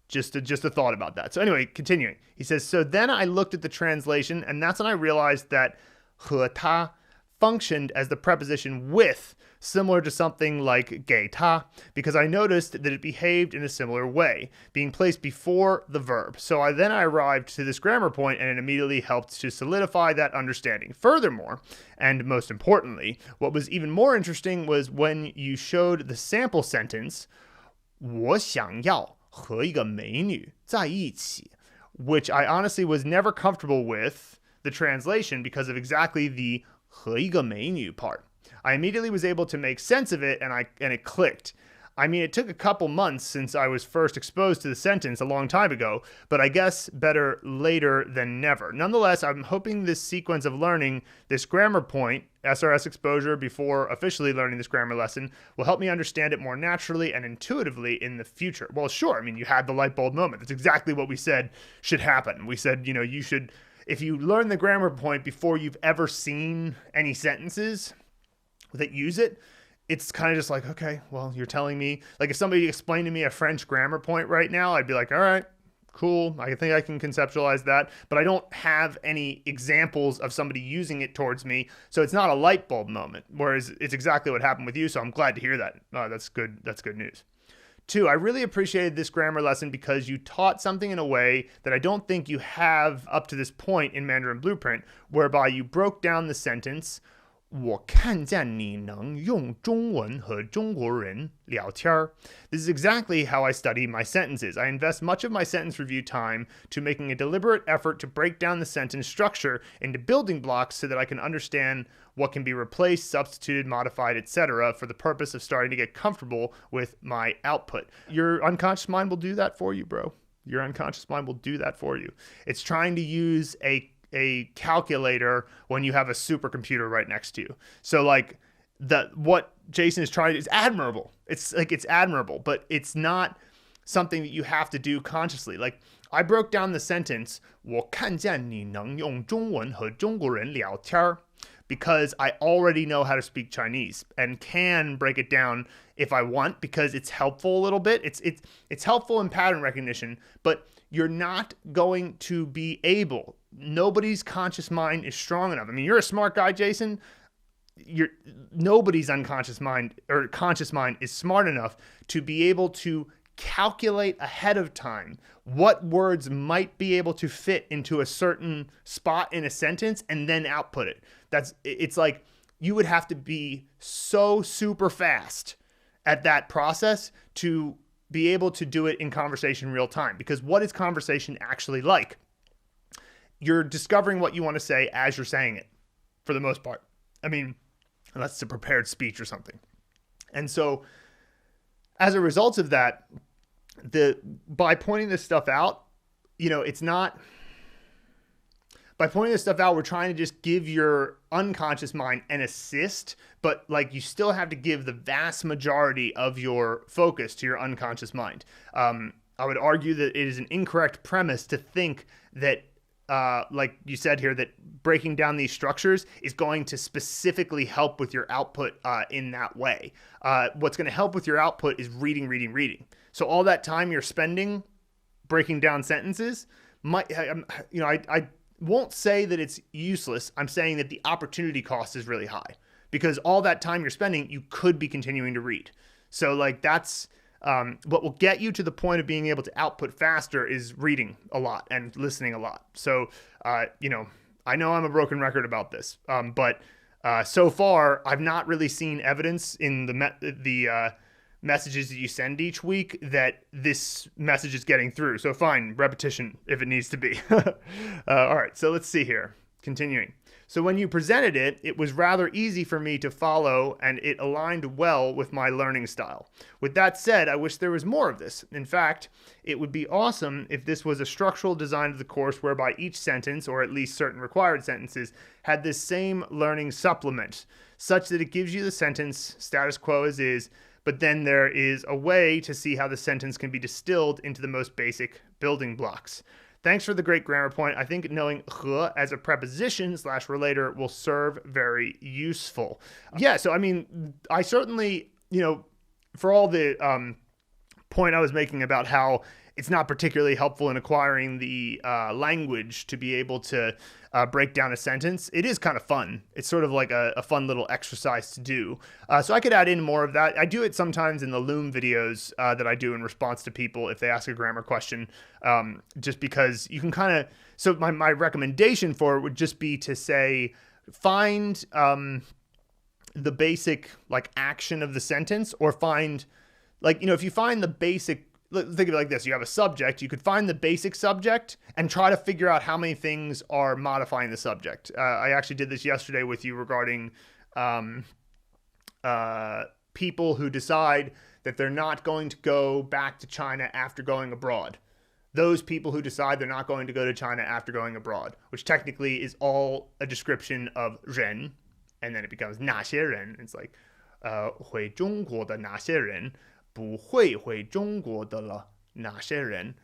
just a thought about that. So anyway, continuing. He says, so then I looked at the translation, and that's when I realized that 和他 functioned as the preposition with, similar to something like 给他, because I noticed that it behaved in a similar way, being placed before the verb. So I arrived to this grammar point, and it immediately helped to solidify that understanding. Furthermore, and most importantly, what was even more interesting was when you showed the sample sentence, 我想要和一个美女在一起, which I honestly was never comfortable with the translation because of exactly the 和一个美女 part. I immediately was able to make sense of it, and it clicked. I mean, it took a couple months since I was first exposed to the sentence a long time ago, but I guess better later than never. Nonetheless, I'm hoping this sequence of learning this grammar point, SRS exposure before officially learning this grammar lesson, will help me understand it more naturally and intuitively in the future. Well, sure. I mean, you had the light bulb moment. That's exactly what we said should happen. We said, you should, if you learn the grammar point before you've ever seen any sentences that use it, it's kind of just like, okay, well, you're telling me, like if somebody explained to me a French grammar point right now, I'd be like, all right, cool. I think I can conceptualize that, but I don't have any examples of somebody using it towards me. So it's not a light bulb moment, whereas it's exactly what happened with you. So I'm glad to hear that. That's good. That's good news. 2, I really appreciated this grammar lesson because you taught something in a way that I don't think you have up to this point in Mandarin Blueprint, whereby you broke down the sentence, 我看见你能用中文和中国人聊天. This is exactly how I study my sentences. I invest much of my sentence review time to making a deliberate effort to break down the sentence structure into building blocks so that I can understand what can be replaced, substituted, modified, etc. for the purpose of starting to get comfortable with my output. Your unconscious mind will do that for you, bro. Your unconscious mind will do that for you. It's trying to use a calculator when you have a supercomputer right next to you. So like what Jason is trying to is admirable. It's admirable, but it's not something that you have to do consciously. Like I broke down the sentence, 我看见你能用中文和中国人聊天, because I already know how to speak Chinese and can break it down if I want, because it's helpful a little bit. It's helpful in pattern recognition, but you're not going to be able. Nobody's conscious mind is strong enough. I mean, you're a smart guy, Jason. Nobody's unconscious mind or conscious mind is smart enough to be able to calculate ahead of time what words might be able to fit into a certain spot in a sentence and then output it. It's like you would have to be so super fast at that process to be able to do it in conversation real time. Because what is conversation actually like? You're discovering what you want to say as you're saying it, for the most part. I mean, unless it's a prepared speech or something. And so, as a result of that, by pointing this stuff out, it's not... By pointing this stuff out, we're trying to just give your unconscious mind an assist, but like you still have to give the vast majority of your focus to your unconscious mind. I would argue that it is an incorrect premise to think that, like you said here, that breaking down these structures is going to specifically help with your output in that way. What's going to help with your output is reading. So all that time you're spending breaking down sentences, I won't say that it's useless. I'm saying that the opportunity cost is really high because all that time you're spending, you could be continuing to read. So like that's what will get you to the point of being able to output faster is reading a lot and listening a lot. So, I know I'm a broken record about this, but so far I've not really seen evidence in the messages that you send each week that this message is getting through. So fine, repetition if it needs to be. All right, so let's see here. Continuing. So when you presented it, it was rather easy for me to follow and it aligned well with my learning style. With that said, I wish there was more of this. In fact, it would be awesome if this was a structural design of the course whereby each sentence, or at least certain required sentences, had this same learning supplement, such that it gives you the sentence status quo as is, but then there is a way to see how the sentence can be distilled into the most basic building blocks. Thanks for the great grammar point. I think knowing 和 as a preposition / relator will serve very useful. Yeah, so I mean, I certainly, for all the point I was making about how it's not particularly helpful in acquiring the language to be able to break down a sentence, it is kind of fun. It's sort of like a fun little exercise to do. So I could add in more of that. I do it sometimes in the Loom videos that I do in response to people if they ask a grammar question, just because you can kind of... So my recommendation for it would just be to say, find the basic like action of the sentence, or find like, if you find the basic... Think of it like this. You have a subject. You could find the basic subject and try to figure out how many things are modifying the subject. I actually did this yesterday with you regarding people who decide that they're not going to go back to China after going abroad. Those people who decide they're not going to go to China after going abroad, which technically is all a description of 人, and then it becomes 哪些人. It's like 回中国的哪些人不会回中国的了哪些人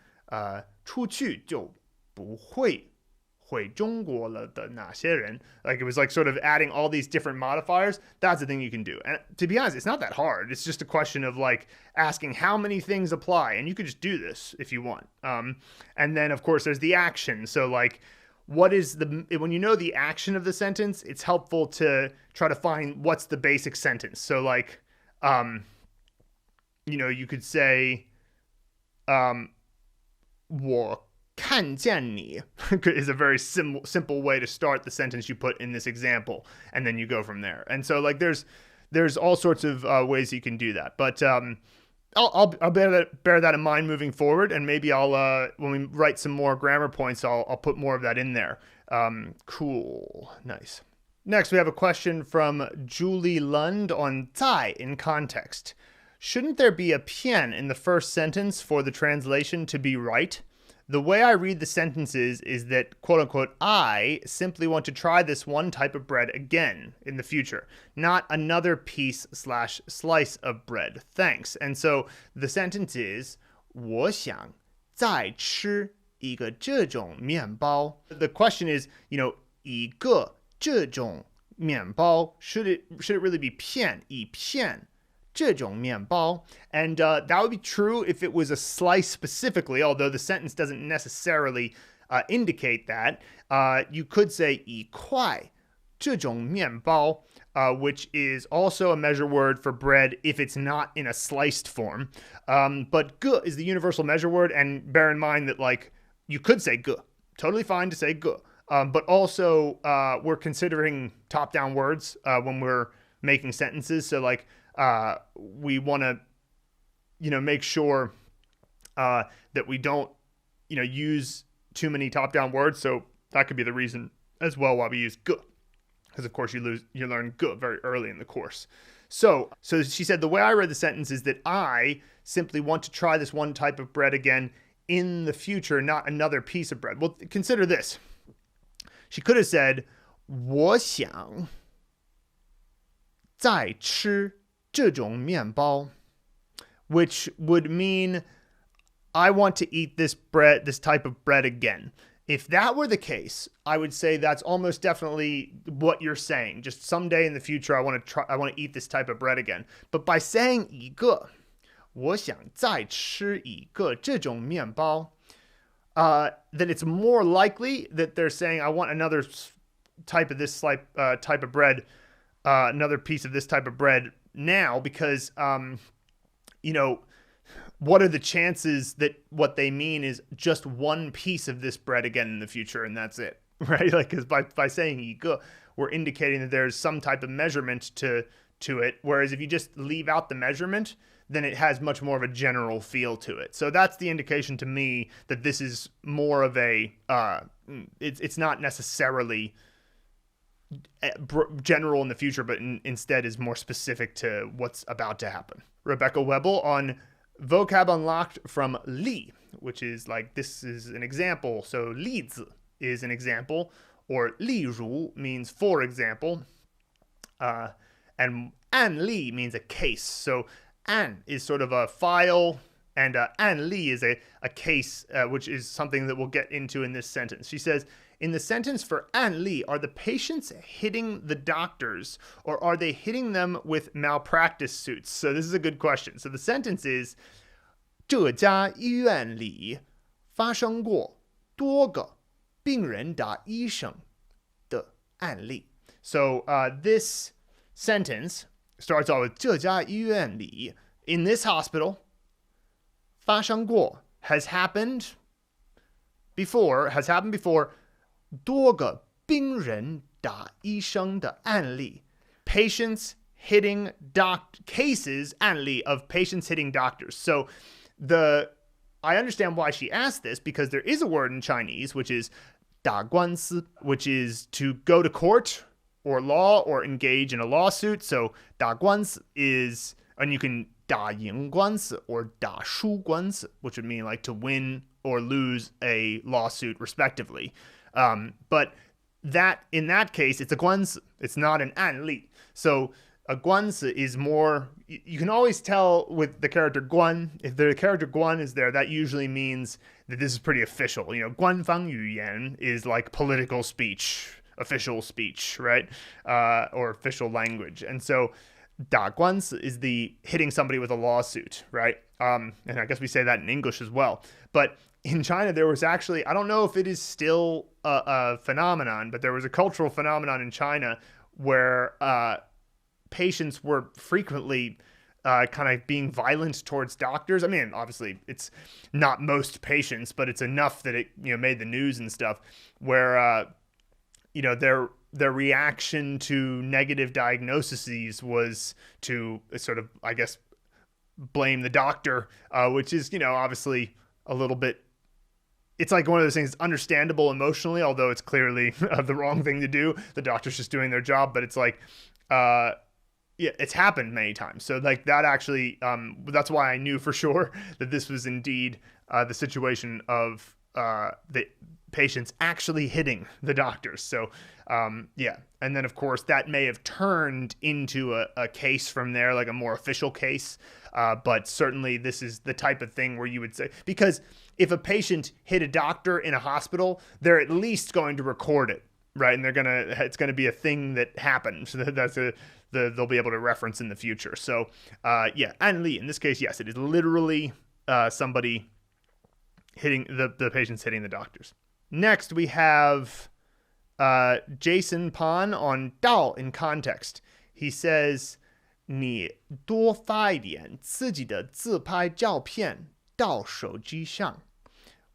出去就不会回中国了的哪些人. Like, it was like sort of adding all these different modifiers. That's the thing you can do. And to be honest, it's not that hard. It's just a question of like asking how many things apply, and you could just do this if you want. And then of course there's the action. So like, when you know the action of the sentence, it's helpful to try to find what's the basic sentence. So like, you could say, 我看见你 is a very simple way to start the sentence you put in this example, and then you go from there. And so like there's all sorts of ways you can do that. But I'll bear that in mind moving forward, and maybe I'll when we write some more grammar points, I'll put more of that in there. Cool, nice. Next, we have a question from Julie Lund on 在 in context. Shouldn't there be a 偏 in the first sentence for the translation to be right? The way I read the sentences is that, quote unquote, I simply want to try this one type of bread again in the future, not another piece / slice of bread. Thanks. And so the sentence is, 我想再吃一个这种面包. The question is, 一个这种面包, should it really be 片, 一片这种面包? And that would be true if it was a slice specifically, although the sentence doesn't necessarily indicate that. You could say 一块这种面包, which is also a measure word for bread if it's not in a sliced form. But 个 is the universal measure word, and bear in mind that like you could say 个. Totally fine to say 个. But also we're considering top-down words when we're making sentences. So like, we want to, make sure that we don't, use too many top-down words. So that could be the reason as well why we use 个, because of course you learn 个 very early in the course. So she said, the way I read the sentence is that I simply want to try this one type of bread again in the future, not another piece of bread. Well, consider this. She could have said, 我想再吃这种面包, which would mean I want to eat this type of bread again. If that were the case, I would say that's almost definitely what you're saying. Just someday in the future, I want to eat this type of bread again. But by saying 一个, 我想再吃一个这种面包, then it's more likely that they're saying I want another type of this type of bread, another piece of this type of bread now, because what are the chances that what they mean is just one piece of this bread again in the future, and that's it, right? Like, because by saying 一个, we're indicating that there's some type of measurement to it, whereas if you just leave out the measurement, then it has much more of a general feel to it. So that's the indication to me that this is more of a it's not necessarily general in the future, but instead is more specific to what's about to happen. Rebecca Wheble on Vocab Unlocked from Li, which is like, this is an example. So 例子 is an example, or 例如 means for example, and 案例 means a case. So 案 is sort of a file, And 案例 is a case, which is something that we'll get into in this sentence. She says, in the sentence for 案例, are the patients hitting the doctors, or are they hitting them with malpractice suits? So this is a good question. So the sentence is, 这家医院里发生过多个病人打医生的案例. So this sentence starts off with 这家医院里, in this hospital, 发生过 has happened before, 多个病人打医生的案例. Patients hitting cases, 案例 of patients hitting doctors. So I understand why she asked this, because there is a word in Chinese, which is 打官司, which is to go to court or law or engage in a lawsuit. So 打官司 is, and you can 打赢官司 or 打输官司, which would mean like to win or lose a lawsuit respectively. But that, in that case, it's a 官司. It's not an 案例. So a 官司 is more, you can always tell with the character 官, if the character 官is there, that usually means that this is pretty official. You know, 官方语言 is like political speech, official speech, right? Or official language. And so 打官司 is the hitting somebody with a lawsuit, right? And I guess we say that in English as well. But in China, there was actually, I don't know if it is still a phenomenon, but there was a cultural phenomenon in China where patients were frequently kind of being violent towards doctors. I mean, obviously, it's not most patients, but it's enough that it, you know, made the news and stuff, where you know, their reaction to negative diagnoses was to sort of, I guess, blame the doctor, which is, you know, obviously a little bit, it's like one of those things, understandable emotionally, although it's clearly the wrong thing to do. The doctor's just doing their job, but it's like, yeah, it's happened many times. So like that actually, that's why I knew for sure that this was indeed the situation of the patients actually hitting the doctors. So yeah. And then of course that may have turned into a case from there, like a more official case. But certainly this is the type of thing where you would say, because if a patient hit a doctor in a hospital, they're at least going to record it, right? And it's gonna be a thing that happened. So they'll be able to reference in the future. So yeah, 案例 in this case, yes, it is literally somebody hitting the patients hitting the doctors. Next, we have Jason Pan on 道 in context. He says, 你多发一点自己的自拍照片到手机上.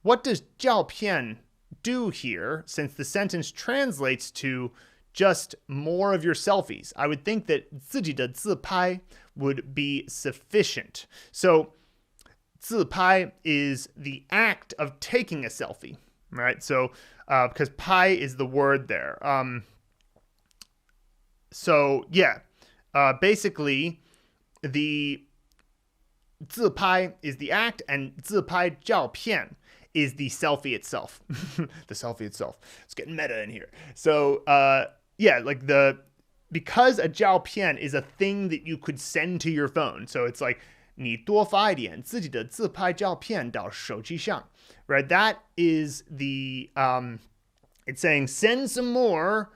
What does 照片 do here, since the sentence translates to just more of your selfies? I would think that 自己的自拍 would be sufficient. So 自拍 is the act of taking a selfie, right? So because 拍 is the word there. So yeah, basically the 自拍 is the act, and 自拍照片 is the selfie itself. The selfie itself. It's getting meta in here. So yeah, like because a 照片 is a thing that you could send to your phone. So it's like 你多发一点自己的自拍照片到手机上, right? That is the it's saying send some more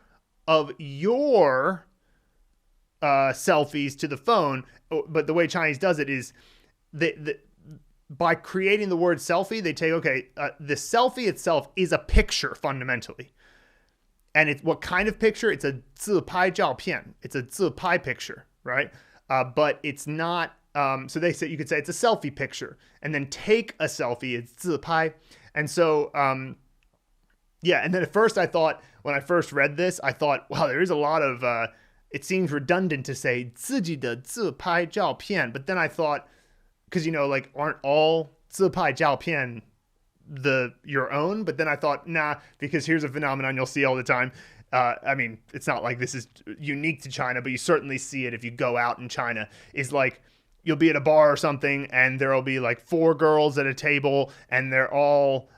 of your selfies to the phone. But the way Chinese does it is by creating the word selfie, they take, okay, the selfie itself is a picture fundamentally. And it's what kind of picture? It's a 自拍照片. It's a 自拍 picture, right? But it's not, so they say, you could say it's a selfie picture, and then take a selfie, it's 自拍. And so, yeah. And then at first I thought, when I first read this, I thought, wow, there is a lot of, it seems redundant to say 自己的自拍照片. But then I thought, because, you know, like, aren't all 自拍照片your own? But then I thought, nah, because here's a phenomenon you'll see all the time. I mean, it's not like this is unique to China, but you certainly see it if you go out in China, is like, you'll be at a bar or something, and there'll be like 4 girls at a table, and they're all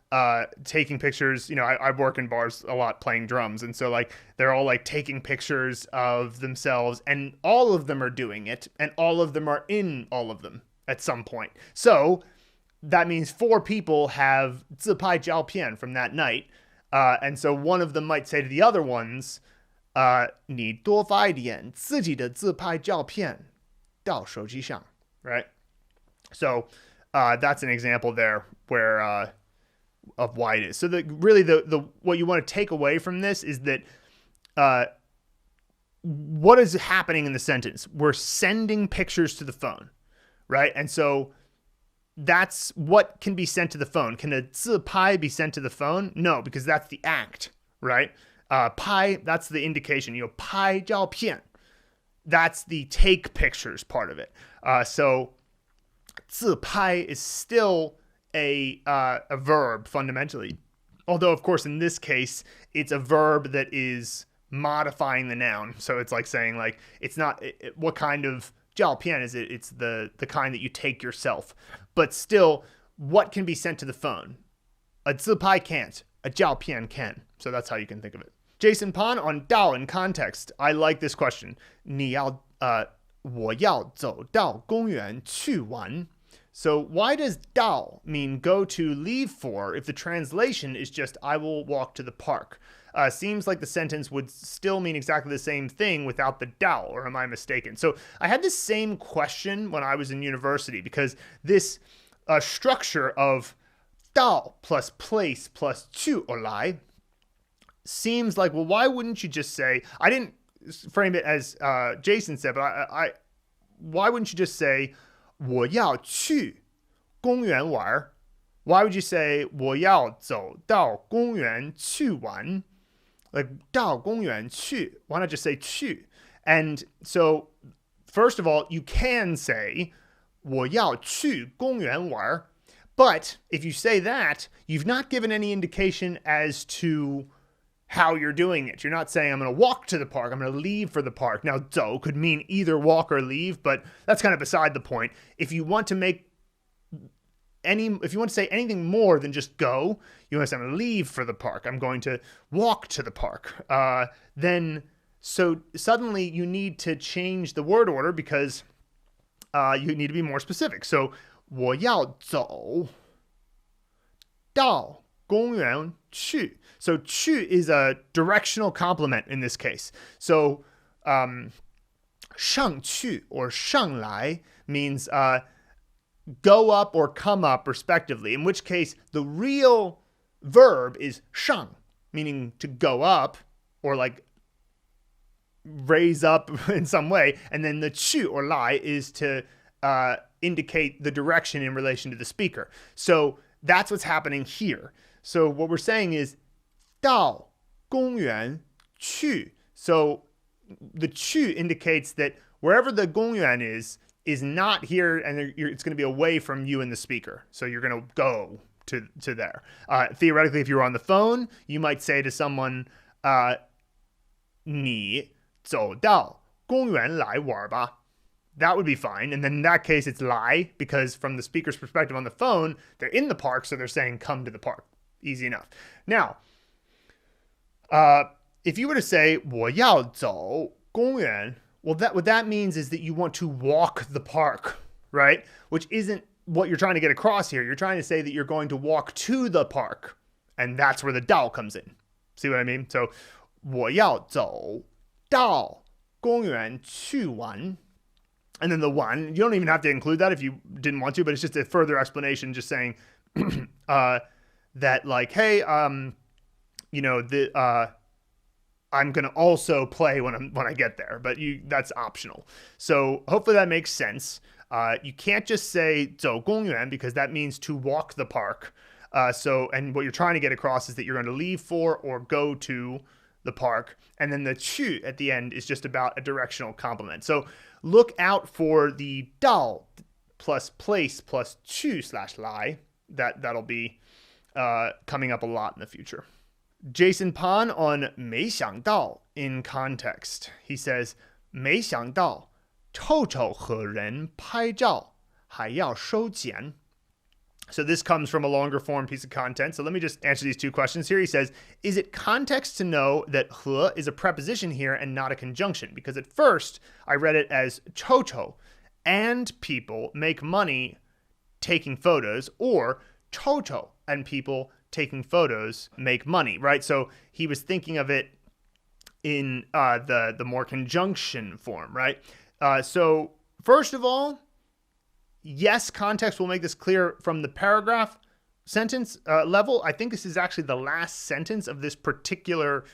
taking pictures. You know, I work in bars a lot playing drums, and so like they're all like taking pictures of themselves, and all of them are doing it, and all of them are in all of them at some point. So that means 4 people have 自拍照片 from that night. And so one of them might say to the other ones, 你多发一点自己的自拍照片到手机上, right? So that's an example there where of why it is. So really the what you want to take away from this is that what is happening in the sentence? We're sending pictures to the phone, right? And so that's what can be sent to the phone. Can a 自拍 be sent to the phone? No, because that's the act, right? 拍, that's the indication. 拍照片, that's the take pictures part of it. So 自拍 is still a verb fundamentally. Although, of course, in this case, it's a verb that is modifying the noun. So it's like saying, like, it's not, what kind of 照片 is it? It's the kind that you take yourself. But still, what can be sent to the phone? A 自拍 can't. A 照片 can. So that's how you can think of it. Jason Pan on 到 in context. I like this question. 我要走到公园去玩. So why does 到 mean go to, leave for, if the translation is just I will walk to the park? Seems like the sentence would still mean exactly the same thing without the 到, or am I mistaken? So I had this same question when I was in university, because this structure of 到 plus place plus 去 or 来 seems like, well, why wouldn't you just say, I didn't frame it as Jason said, but I why wouldn't you just say 我要去公园玩? Why would you say 我要走到公园去玩? Like 到公园去. Why not just say 去? And so, first of all, you can say 我要去公园玩. But if you say that, you've not given any indication as to how you're doing it. You're not saying I'm going to walk to the park. I'm going to leave for the park. Now, 走 could mean either walk or leave, but that's kind of beside the point. If you want to say anything more than just go, you want to say I'm going to leave for the park. I'm going to walk to the park. So suddenly you need to change the word order because you need to be more specific. So 我要走到公园去. So 去 is a directional complement in this case. So 上去 or 上来 means go up or come up respectively, in which case the real verb is 上, meaning to go up or like raise up in some way, and then the 去 or 来 is to indicate the direction in relation to the speaker. So that's what's happening here. So what we're saying is 到公园去. So the 去 indicates that wherever the 公园is not here, and it's going to be away from you and the speaker. So you're going to go to there. Theoretically, if you were on the phone, you might say to someone, 你走到公园来玩吧. That would be fine. And then in that case, it's 来, because from the speaker's perspective on the phone, they're in the park, so they're saying come to the park. Easy enough. Now, if you were to say 我要走公园, well, what that means is that you want to walk the park, right? Which isn't what you're trying to get across here. You're trying to say that you're going to walk to the park, and that's where the 到 comes in. See what I mean? So 我要走到公园去玩. And then the 玩, you don't even have to include that if you didn't want to, but it's just a further explanation, just saying that, like, hey, I'm going to also play when I get there, but that's optional. So hopefully that makes sense. You can't just say 走公园 because that means to walk the park. And what you're trying to get across is that you're going to leave for or go to the park. And then the 去 at the end is just about a directional complement. So look out for the 到 plus place plus 去/来. That'll be coming up a lot in the future. Jason Pan on 没想到 in context. He says, 没想到臭臭和人拍照还要收钱. So this comes from a longer form piece of content. So let me just answer these two questions here. He says, is it context to know that 和 is a preposition here and not a conjunction? Because at first I read it as 臭臭 and people make money taking photos, or 抽抽 and people taking photos make money, right? So he was thinking of it in the more conjunction form, right? So first of all, yes, context will make this clear from the paragraph sentence level. I think this is actually the last sentence of this particular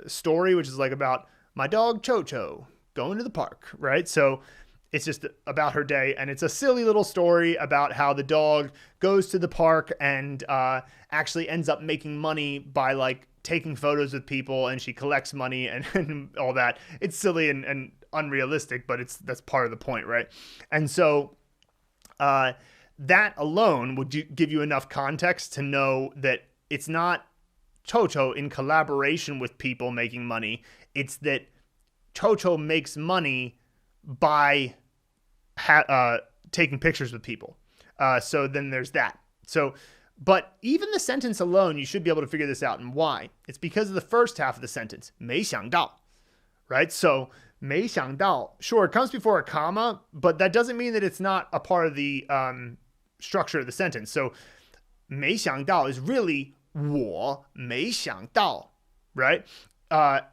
story, which is like about my dog Cho-Cho going to the park, right? So it's just about her day, and it's a silly little story about how the dog goes to the park and actually ends up making money by like taking photos with people, and she collects money and all that. It's silly and unrealistic, but that's part of the point, right? And so that alone would give you enough context to know that it's not Cho-Cho in collaboration with people making money. It's that Cho-Cho makes money by taking pictures with people. So then there's that. So, but even the sentence alone, you should be able to figure this out. And why? It's because of the first half of the sentence. 没想到, right? So 没想到, sure, it comes before a comma, but that doesn't mean that it's not a part of the structure of the sentence. So 没想到 is really 我没想到, right?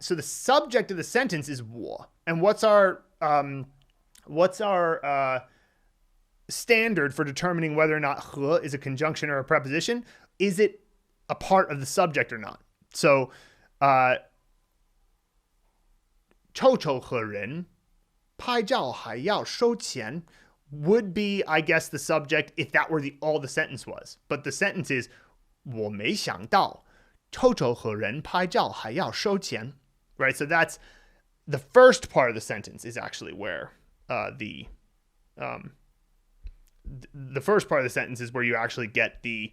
So the subject of the sentence is 我. And what's our standard for determining whether or not 和 is a conjunction or a preposition? Is it a part of the subject or not? So 臭臭和人拍照还要收钱 would be, I guess, the subject if that were all the sentence was. But the sentence is 我没想到臭臭和人拍照还要收钱, right? So that's the first part of the sentence is actually where the first part of the sentence is where you actually get the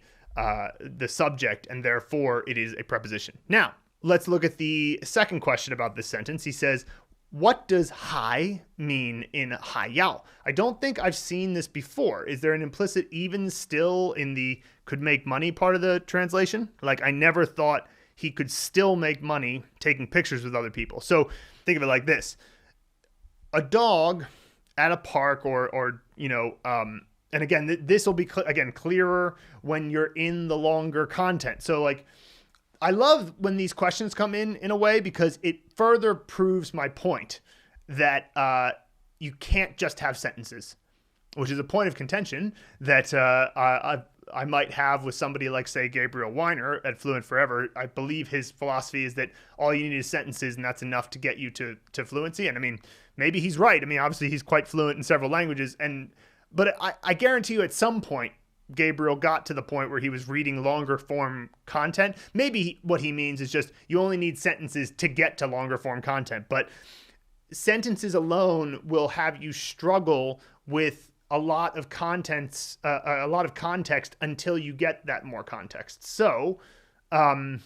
subject, and therefore it is a preposition. Now, let's look at the second question about this sentence. He says, what does 还 mean in 还要? I don't think I've seen this before. Is there an implicit even still in the could make money part of the translation? Like, I never thought he could still make money taking pictures with other people. So think of it like this. A dog at a park or and again, this will be, clearer when you're in the longer content. So, like, I love when these questions come in a way because it further proves my point that you can't just have sentences, which is a point of contention that I might have with somebody like, say, Gabriel Weiner at Fluent Forever. I believe his philosophy is that all you need is sentences, and that's enough to get you to fluency. And I mean, maybe he's right. I mean, obviously he's quite fluent in several languages, but I guarantee you at some point, Gabriel got to the point where he was reading longer form content. Maybe what he means is just you only need sentences to get to longer form content, but sentences alone will have you struggle with a lot of context until you get that more context. So, what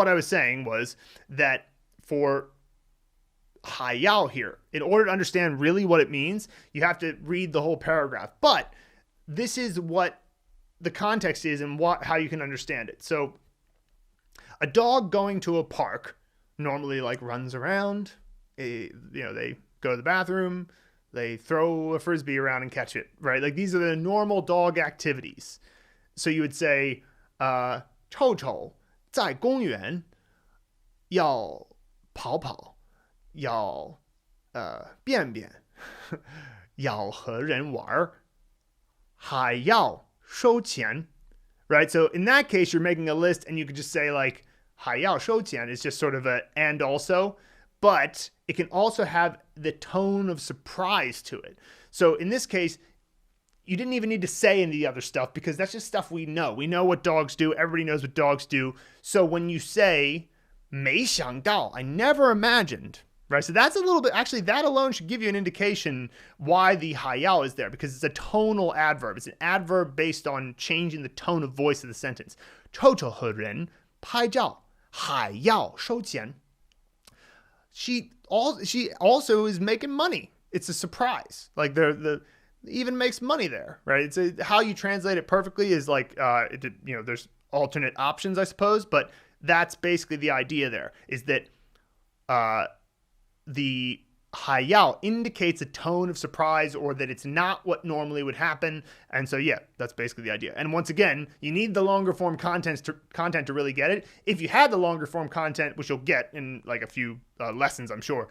I was saying was that for 还要 here, in order to understand really what it means, you have to read the whole paragraph. But this is what the context is and how you can understand it. So a dog going to a park normally like runs around, they go to the bathroom, they throw a frisbee around and catch it, right? Like these are the normal dog activities. So you would say, 臭臭在公园要跑跑，要便便，要和人玩，还要收钱, right? So in that case, you're making a list and you could just say like, 还要收钱 is just sort of a and also, but it can also have the tone of surprise to it. So in this case, you didn't even need to say any of the other stuff because that's just stuff we know. We know what dogs do. Everybody knows what dogs do. So when you say 没想到, I never imagined, right? So that's a little bit, actually that alone should give you an indication why the 还要 is there, because it's a tonal adverb. It's an adverb based on changing the tone of voice of the sentence. 臭臭和人拍照还要收钱. She also is making money. It's a surprise. Like the even makes money there, right? It's how you translate it perfectly is like there's alternate options, I suppose, but that's basically the idea there, is that the Hayao indicates a tone of surprise or that it's not what normally would happen. And so, yeah, that's basically the idea. And once again, you need the longer form content to really get it. If you had the longer form content, which you'll get in like a few lessons, I'm sure,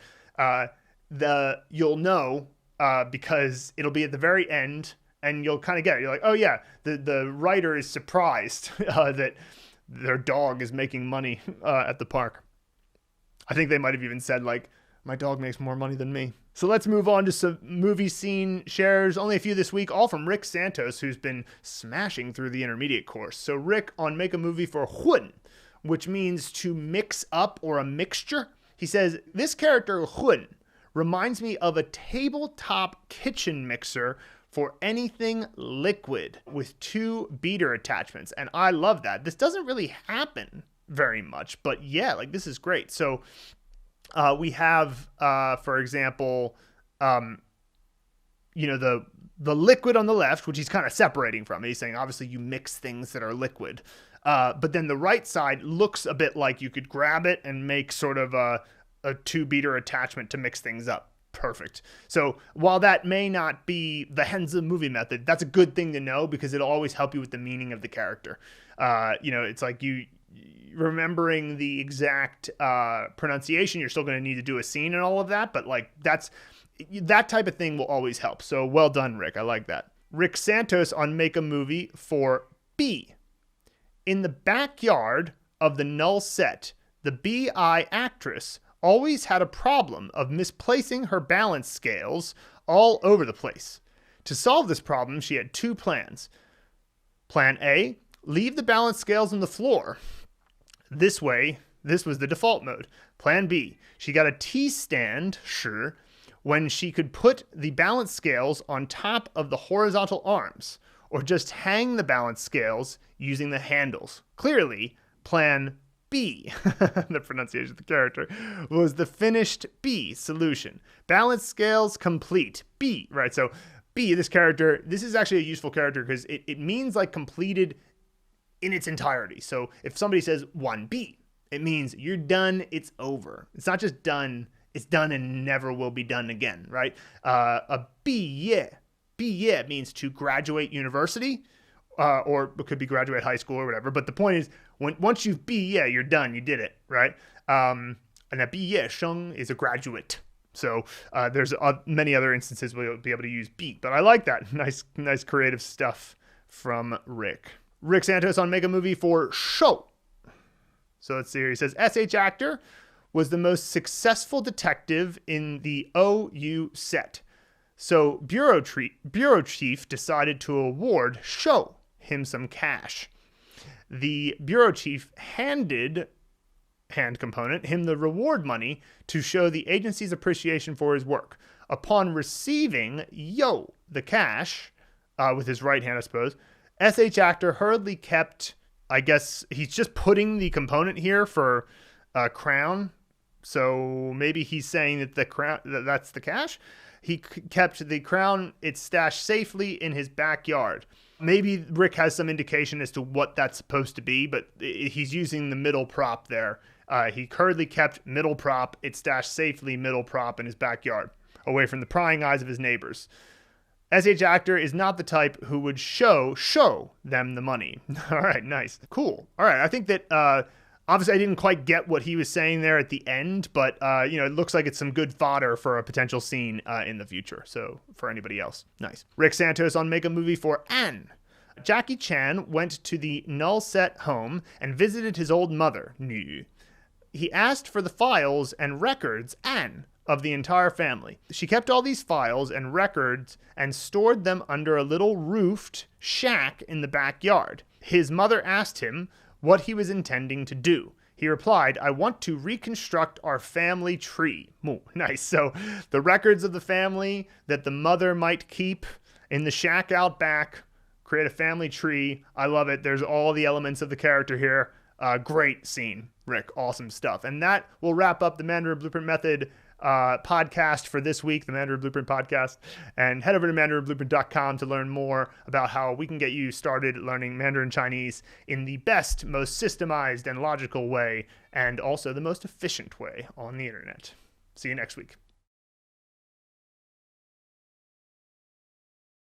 you'll know because it'll be at the very end and you'll kind of get it. You're like, oh yeah, the writer is surprised that their dog is making money at the park. I think they might have even said like, my dog makes more money than me. So let's move on to some movie scene shares. Only a few this week, all from Rick Santos, who's been smashing through the intermediate course. So Rick on Make a Movie for Hun, which means to mix up or a mixture. He says, this character Hun reminds me of a tabletop kitchen mixer for anything liquid with 2 beater attachments. And I love that. This doesn't really happen very much, but yeah, like this is great. So we have, for example, the liquid on the left, which he's kind of separating from. He's saying, obviously, you mix things that are liquid. But then the right side looks a bit like you could grab it and make sort of a 2-beater attachment to mix things up. Perfect. So while that may not be the Hentschel movie method, that's a good thing to know because it'll always help you with the meaning of the character. It's like remembering the exact pronunciation, you're still going to need to do a scene and all of that, but like that type of thing will always help. So well done, Rick. I like that. Rick Santos on Make a Movie for B. In the backyard of the null set, the BI actress always had a problem of misplacing her balance scales all over the place. To solve this problem, she had 2 plans. Plan A, leave the balance scales on the floor. This way, this was the default mode. Plan B, she got a T-stand, when she could put the balance scales on top of the horizontal arms, or just hang the balance scales using the handles. Clearly, Plan B, the pronunciation of the character, was the finished B solution. Balance scales complete. B, right? So B, this character, this is actually a useful character because it means like completed in its entirety. So if somebody says 1B, it means you're done, it's over. It's not just done, it's done and never will be done again, right? A B means to graduate university, or it could be graduate high school or whatever. But the point is, once you've you're done, you did it, right? And a 毕业生 is a graduate. So there's many other instances where you'll be able to use B. But I like that. Nice creative stuff from Rick. Rick Santos on Make a Movie for Show. So let's see here. He says, SH actor was the most successful detective in the OU set. So bureau chief decided to award Show him some cash. The bureau chief hand component him the reward money to show the agency's appreciation for his work. Upon receiving the cash, with his right hand, I suppose, SH actor hurriedly kept, I guess he's just putting the component here for crown. So maybe he's saying that the crown, that's the cash. He kept the crown, it's stashed safely in his backyard. Maybe Rick has some indication as to what that's supposed to be, but he's using the middle prop there. He hurriedly kept middle prop, it's stashed safely middle prop in his backyard, away from the prying eyes of his neighbors. SH actor is not the type who would show them the money. All right, nice. Cool. All right, I think that obviously I didn't quite get what he was saying there at the end, but it looks like it's some good fodder for a potential scene in the future. So for anybody else, nice. Rick Santos on Make a Movie for Anne. Jackie Chan went to the null set home and visited his old mother, Nu. He asked for the files and records, Anne, of the entire family. She kept all these files and records and stored them under a little roofed shack in the backyard. His mother asked him what he was intending to do. He replied, I want to reconstruct our family tree. Ooh, nice. So the records of the family that the mother might keep in the shack out back, create a family tree. I love it. There's all the elements of the character here. Great scene, Rick. Awesome stuff. And that will wrap up the Mandarin Blueprint Method podcast for this week, the Mandarin Blueprint Podcast. And head over to mandarinblueprint.com to learn more about how we can get you started learning Mandarin Chinese in the best, most systemized and logical way, and also the most efficient way on the internet. See you next week.